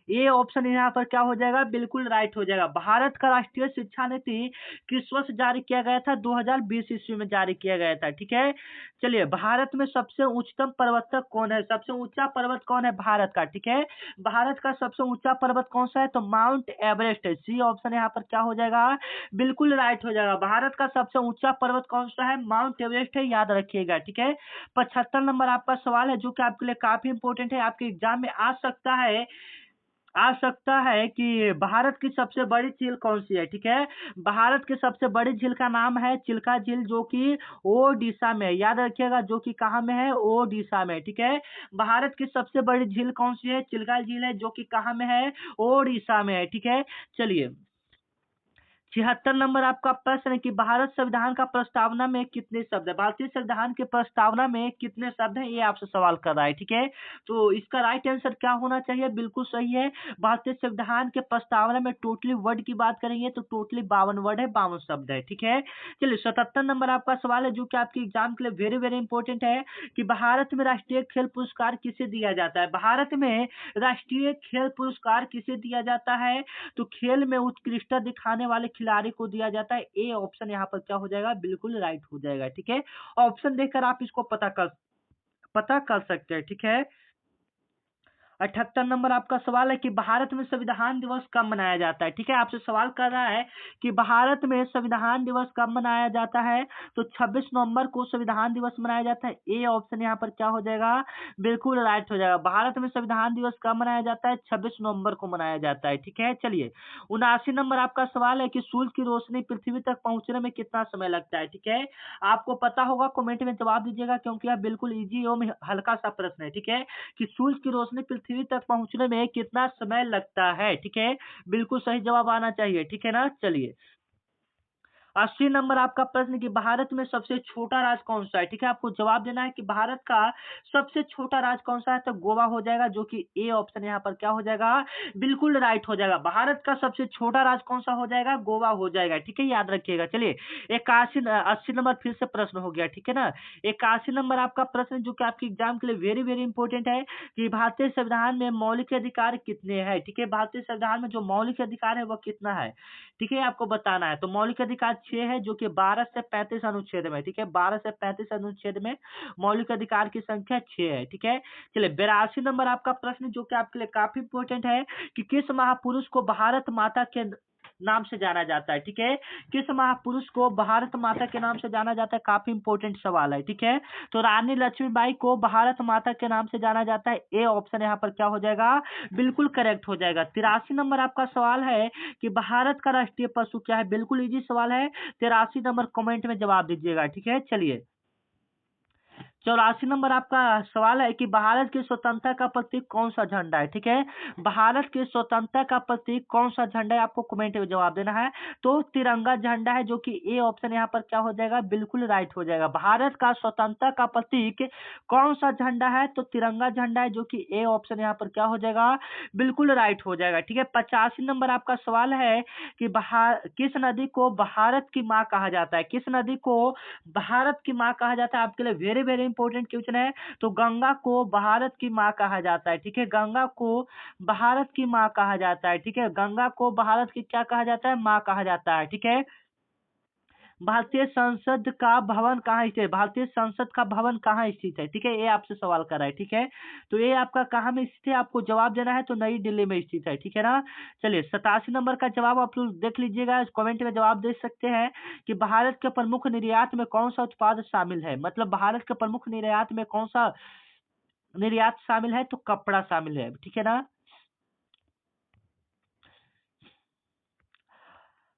ये ऑप्शन यहाँ पर क्या हो जाएगा? बिल्कुल राइट हो जाएगा। भारत का राष्ट्रीय शिक्षा नीति किस वर्ष जारी किया गया था? 2020 ईस्वी में जारी किया गया था, ठीक है। चलिए भारत में सबसे उच्चतम पर्वतक कौन है? सबसे ऊंचा पर्वत कौन है भारत का? ठीक है, भारत का सबसे ऊंचा पर्वत कौन सा है? तो माउंट एवरेस्ट है। सी ऑप्शन यहाँ पर क्या हो जाएगा? बिल्कुल राइट हो जाएगा। भारत का सबसे ऊंचा पर्वत कौन सा है? माउंट एवरेस्ट है, याद रखिएगा, ठीक है। 75 नंबर आपका सवाल है जो कि आपके लिए काफी इंपॉर्टेंट है, आपके एग्जाम में आ सकता है कि भारत की सबसे बड़ी झील कौन सी है? ठीक है, भारत की सबसे बड़ी झील का नाम है चिल्का झील, जो कि ओडिशा में है, याद रखिएगा, जो कि कहाँ में है? ओडिशा में, ठीक है। भारत की सबसे बड़ी झील कौन सी है? चिल्का झील है, जो कि कहाँ में है? ओडिशा में है, ठीक है। चलिए 76 नंबर आपका प्रश्न है कि भारत संविधान का प्रस्तावना में कितने शब्द है? भारतीय संविधान के प्रस्तावना में कितने शब्द हैं, ये आपसे सवाल कर रहा है, ठीक है। तो इसका राइट आंसर क्या होना चाहिए? बिल्कुल सही है। भारतीय संविधान के प्रस्तावना में टोटली वर्ड की बात करेंगे तो टोटली 52 वर्ड है, 52 शब्द है, ठीक है। चलिए 77 नंबर आपका सवाल है जो कि आपके एग्जाम के लिए वेरी वेरी इंपॉर्टेंट है कि भारत में राष्ट्रीय खेल पुरस्कार किसे दिया जाता है? भारत में राष्ट्रीय खेल पुरस्कार किसे दिया जाता है? तो खेल में उत्कृष्टता दिखाने वाले खिलाड़ी को दिया जाता है। ए ऑप्शन यहाँ पर क्या हो जाएगा? बिल्कुल राइट हो जाएगा, ठीक है। ऑप्शन देखकर आप इसको पता कर सकते हैं, ठीक है। 78 नंबर आपका सवाल है कि भारत में संविधान दिवस कब मनाया जाता है। ठीक है, आपसे सवाल कर रहा है कि भारत में संविधान दिवस कब मनाया जाता है, तो 26 नवंबर को संविधान दिवस मनाया जाता है। ए ऑप्शन यहाँ पर क्या हो जाएगा, बिल्कुल राइट हो जाएगा। भारत में संविधान दिवस कब मनाया जाता है, 26 नवंबर को मनाया जाता है। ठीक है, चलिए 79 नंबर आपका सवाल है कि सूरज की रोशनी पृथ्वी तक पहुंचने में कितना समय लगता है। ठीक है, आपको पता होगा, कमेंट में जवाब दीजिएगा क्योंकि यह बिल्कुल इजी एवं हल्का सा प्रश्न है। ठीक है, कि सूरज की रोशनी पृथ्वी तक पहुंचने में कितना समय लगता है। ठीक है, बिल्कुल सही जवाब आना चाहिए। ठीक है ना, चलिए 80 नंबर आपका प्रश्न कि भारत में सबसे छोटा राज्य कौन सा है। ठीक है, आपको जवाब देना है कि भारत का सबसे छोटा राज्य कौन सा है, तो गोवा हो जाएगा, जो कि ए ऑप्शन यहाँ पर क्या हो जाएगा, बिल्कुल राइट हो जाएगा। भारत का सबसे छोटा राज्य कौन सा हो जाएगा, गोवा हो जाएगा। ठीक है, याद रखिएगा। चलिए 80 नंबर फिर से प्रश्न हो गया। ठीक है ना, 81 नंबर आपका प्रश्न जो कि आपके एग्जाम के लिए वेरी वेरी इंपॉर्टेंट है कि भारतीय संविधान में मौलिक अधिकार कितने हैं। ठीक है, भारतीय संविधान में जो मौलिक अधिकार है वह कितना है, ठीक है, आपको बताना है। तो मौलिक अधिकार 6 है, जो कि 12 से 35 अनुच्छेद में। ठीक है, 12 से 35 अनुच्छेद में मौलिक अधिकार की संख्या 6 है। ठीक है, चलिए 82 नंबर आपका प्रश्न जो कि आपके लिए काफी इंपॉर्टेंट है कि किस महापुरुष को भारत माता के नाम से जाना जाता है। ठीक है, किस महापुरुष को भारत माता के नाम से जाना जाता है, काफी इंपॉर्टेंट सवाल है। ठीक है, तो रानी लक्ष्मीबाई को भारत माता के नाम से जाना जाता है। ए ऑप्शन यहाँ पर क्या हो जाएगा, बिल्कुल करेक्ट हो जाएगा। 83 नंबर आपका सवाल है कि भारत का राष्ट्रीय पशु क्या है, बिल्कुल इजी सवाल है। 83 नंबर कमेंट में जवाब दीजिएगा। ठीक है, चलिए 84 नंबर आपका सवाल है कि भारत की स्वतंत्रता का प्रतीक कौन सा झंडा है। ठीक है, भारत की स्वतंत्रता का प्रतीक कौन सा झंडा है, आपको कमेंट में जवाब देना है। तो तिरंगा झंडा है, जो कि ए ऑप्शन यहाँ पर क्या हो जाएगा, बिल्कुल राइट हो जाएगा। भारत का स्वतंत्रता का प्रतीक कौन सा झंडा है, तो तिरंगा झंडा है, जो कि ए ऑप्शन यहाँ पर क्या हो जाएगा, बिल्कुल राइट हो जाएगा। ठीक है, 85 नंबर आपका सवाल है कि किस नदी को भारत की माँ कहा जाता है, किस नदी को भारत की माँ कहा जाता है, आपके लिए वेरी वेरी इंपॉर्टेंट क्वेश्चन है। तो गंगा को भारत की माँ कहा जाता है। ठीक है, गंगा को भारत की माँ कहा जाता है। ठीक है, गंगा को भारत की क्या कहा जाता है, माँ कहा जाता है। ठीक है, भारतीय संसद का भवन कहाँ स्थित है, भारतीय संसद का भवन कहाँ स्थित है। ठीक है, ये आपसे सवाल कर रहा है। ठीक है, तो ये आपका कहाँ में स्थित है, आपको जवाब देना है, तो नई दिल्ली में स्थित है। ठीक है ना, चलिए 87 नंबर का जवाब आप लोग देख लीजिएगा, कमेंट में जवाब दे सकते हैं कि भारत के प्रमुख निर्यात में कौन सा उत्पाद शामिल है, मतलब भारत के प्रमुख निर्यात में कौन सा निर्यात शामिल है, तो कपड़ा शामिल है। ठीक है ना,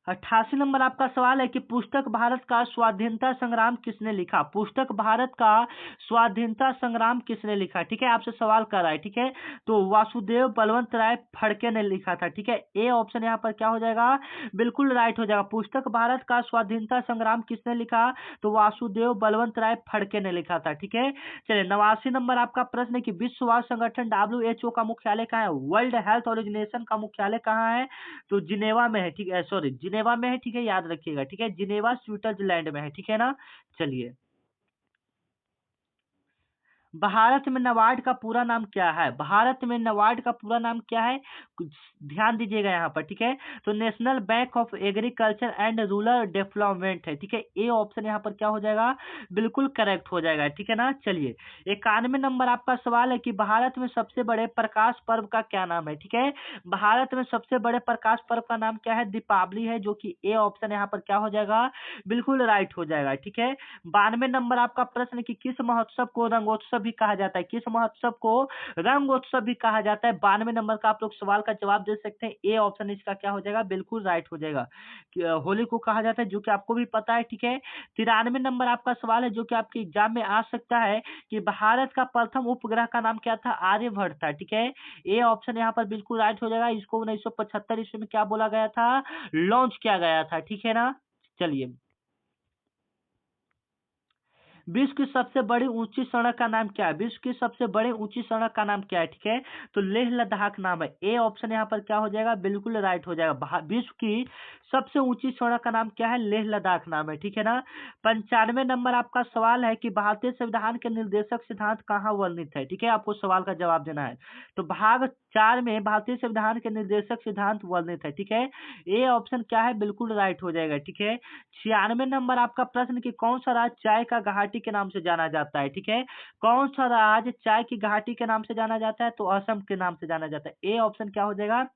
88 नंबर आपका सवाल है कि पुस्तक भारत का स्वाधीनता संग्राम किसने लिखा, पुस्तक भारत का स्वाधीनता संग्राम किसने लिखा। ठीक है, आपसे सवाल कर रहा है। ठीक है, तो वासुदेव बलवंत राय फड़के ने लिखा था। ठीक है, ए ऑप्शन यहाँ पर क्या हो जाएगा, बिल्कुल राइट हो जाएगा। पुस्तक भारत का स्वाधीनता संग्राम किसने लिखा, तो वासुदेव बलवंत राय फड़के ने लिखा था। ठीक है, चलिए 89 नंबर आपका प्रश्न है कि विश्व स्वास्थ्य संगठन WHO का मुख्यालय कहाँ है, वर्ल्ड हेल्थ ऑर्गेनाइजेशन का मुख्यालय कहाँ है, तो जिनेवा में है। ठीक है, सॉरी जिनेवा में है। ठीक है, याद रखिएगा। ठीक है, जिनेवा स्विट्जरलैंड में है। ठीक है ना, चलिए भारत में नाबार्ड का पूरा नाम क्या है, भारत में नाबार्ड का पूरा नाम क्या है, कुछ ध्यान दीजिएगा यहाँ पर। ठीक है, तो national bank of agriculture and rural development है। ठीक है, ए ऑप्शन यहाँ पर क्या हो जाएगा, बिल्कुल करेक्ट हो जाएगा। ठीक है ना, चलिए 91 नंबर आपका सवाल है कि भारत में सबसे बड़े प्रकाश पर्व का क्या नाम है। ठीक है, भारत में सबसे बड़े प्रकाश पर्व का नाम क्या है, दीपावली है, जो कि ए ऑप्शन यहाँ पर क्या हो जाएगा, बिल्कुल राइट हो जाएगा। ठीक है, 92 नंबर आपका प्रश्न कि किस महोत्सव को रंगोत्सव भी कहा जाता है, किस महोत्सव को रंगोत्सव भी कहा जाता है। 92 नंबर का आप लोग सवाल का जवाब दे सकते हैं। ए ऑप्शन इसका क्या हो जाएगा, बिल्कुल राइट हो जाएगा। होली को कहा जाता है, जो कि आपको भी पता है। ठीक है, 93 नंबर आपका सवाल है जो कि आपके एग्जाम में आ सकता है कि भारत का प्रथम उपग्रह का नाम क्या था, आर्यभट्ट था। ठीक है, ए ऑप्शन यहाँ पर बिल्कुल राइट हो जाएगा। इसको 1975 ईस्वी में क्या बोला गया था, लॉन्च किया गया था। ठीक है ना, चलिए विश्व की सबसे बड़ी ऊंची सड़क का नाम क्या है, विश्व की सबसे बड़ी ऊंची सड़क का नाम क्या है। ठीक है, तो लेह लद्दाख नाम है। ए ऑप्शन यहाँ पर क्या हो जाएगा, बिल्कुल राइट हो जाएगा। विश्व की सबसे ऊंची सड़क का नाम क्या है, लेह लद्दाख नाम है। ठीक है ना, 95 नंबर आपका सवाल है कि भारतीय संविधान के निर्देशक सिद्धांत कहाँ वर्णित है। ठीक है, आपको सवाल का जवाब देना है। तो भाग 4 में भारतीय संविधान के निर्देशक सिद्धांत वर्णित है। ठीक है, ए ऑप्शन क्या है, बिल्कुल राइट हो जाएगा। ठीक है, 96 नंबर आपका प्रश्न कि कौन सा राज्य चाय का घाटी घाटी के नाम से जाना जाता है, ठीक है। कौन सा राज्य चाय की घाटी के नाम से जाना जाता है? तो असम के नाम से जाना जाता है। ए ऑप्शन क्या हो जाएगा?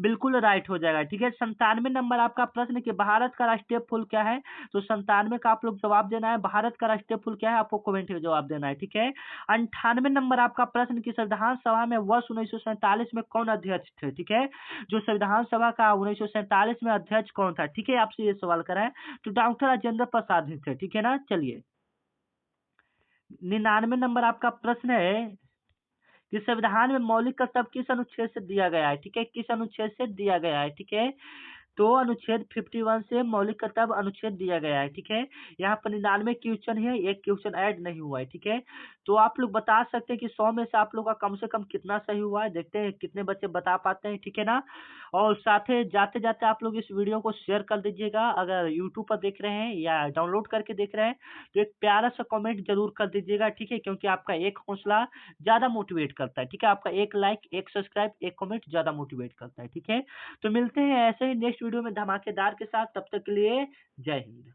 बिल्कुल राइट हो जाएगा, ठीक है। 97 नंबर आपका प्रश्न कि भारत का राष्ट्रीय फूल क्या है? तो 97 का आप लोग जवाब देना है। भारत का राष्ट्रीय फूल क्या है? आपको कमेंट में जवाब देना है, ठीक है। 98 नंबर आपका प्रश्न कि संविधान सभा में वर्ष 1947 में कौन अध्यक्ष थे? ठीक है, जो संविधान सभा का 1947 में अध्यक्ष कौन था? ठीक है, आपसे ये सवाल कराए तो डॉक्टर राजेंद्र प्रसाद ही थे, ठीक है ना। चलिए, 99 नंबर आपका प्रश्न है कि संविधान में मौलिक कर्तव्य किस अनुच्छेद से दिया गया है? ठीक है, किस अनुच्छेद से दिया गया है? ठीक है, तो अनुच्छेद 51 से मौलिक कर्तव्य अनुच्छेद दिया गया है, ठीक है। यहाँ पर 99 क्वेश्चन है, एक क्वेश्चन ऐड नहीं हुआ है, ठीक है। तो आप लोग बता सकते हैं कि 100 में से आप लोग का कम से कम कितना सही हुआ है, देखते हैं कितने बच्चे बता पाते हैं, ठीक है ना। और साथ ही जाते जाते आप लोग इस वीडियो को शेयर कर दीजिएगा। अगर यूट्यूब पर देख रहे हैं या डाउनलोड करके देख रहे हैं तो एक प्यारा सा कमेंट जरूर कर दीजिएगा, ठीक है, क्योंकि आपका एक हौसला ज्यादा मोटिवेट करता है, ठीक है। आपका एक लाइक, एक सब्सक्राइब, एक कमेंट ज्यादा मोटिवेट करता है, ठीक है। तो मिलते हैं ऐसे ही नेक्स्ट वीडियो में धमाकेदार के साथ, तब तक के लिए जय हिंद।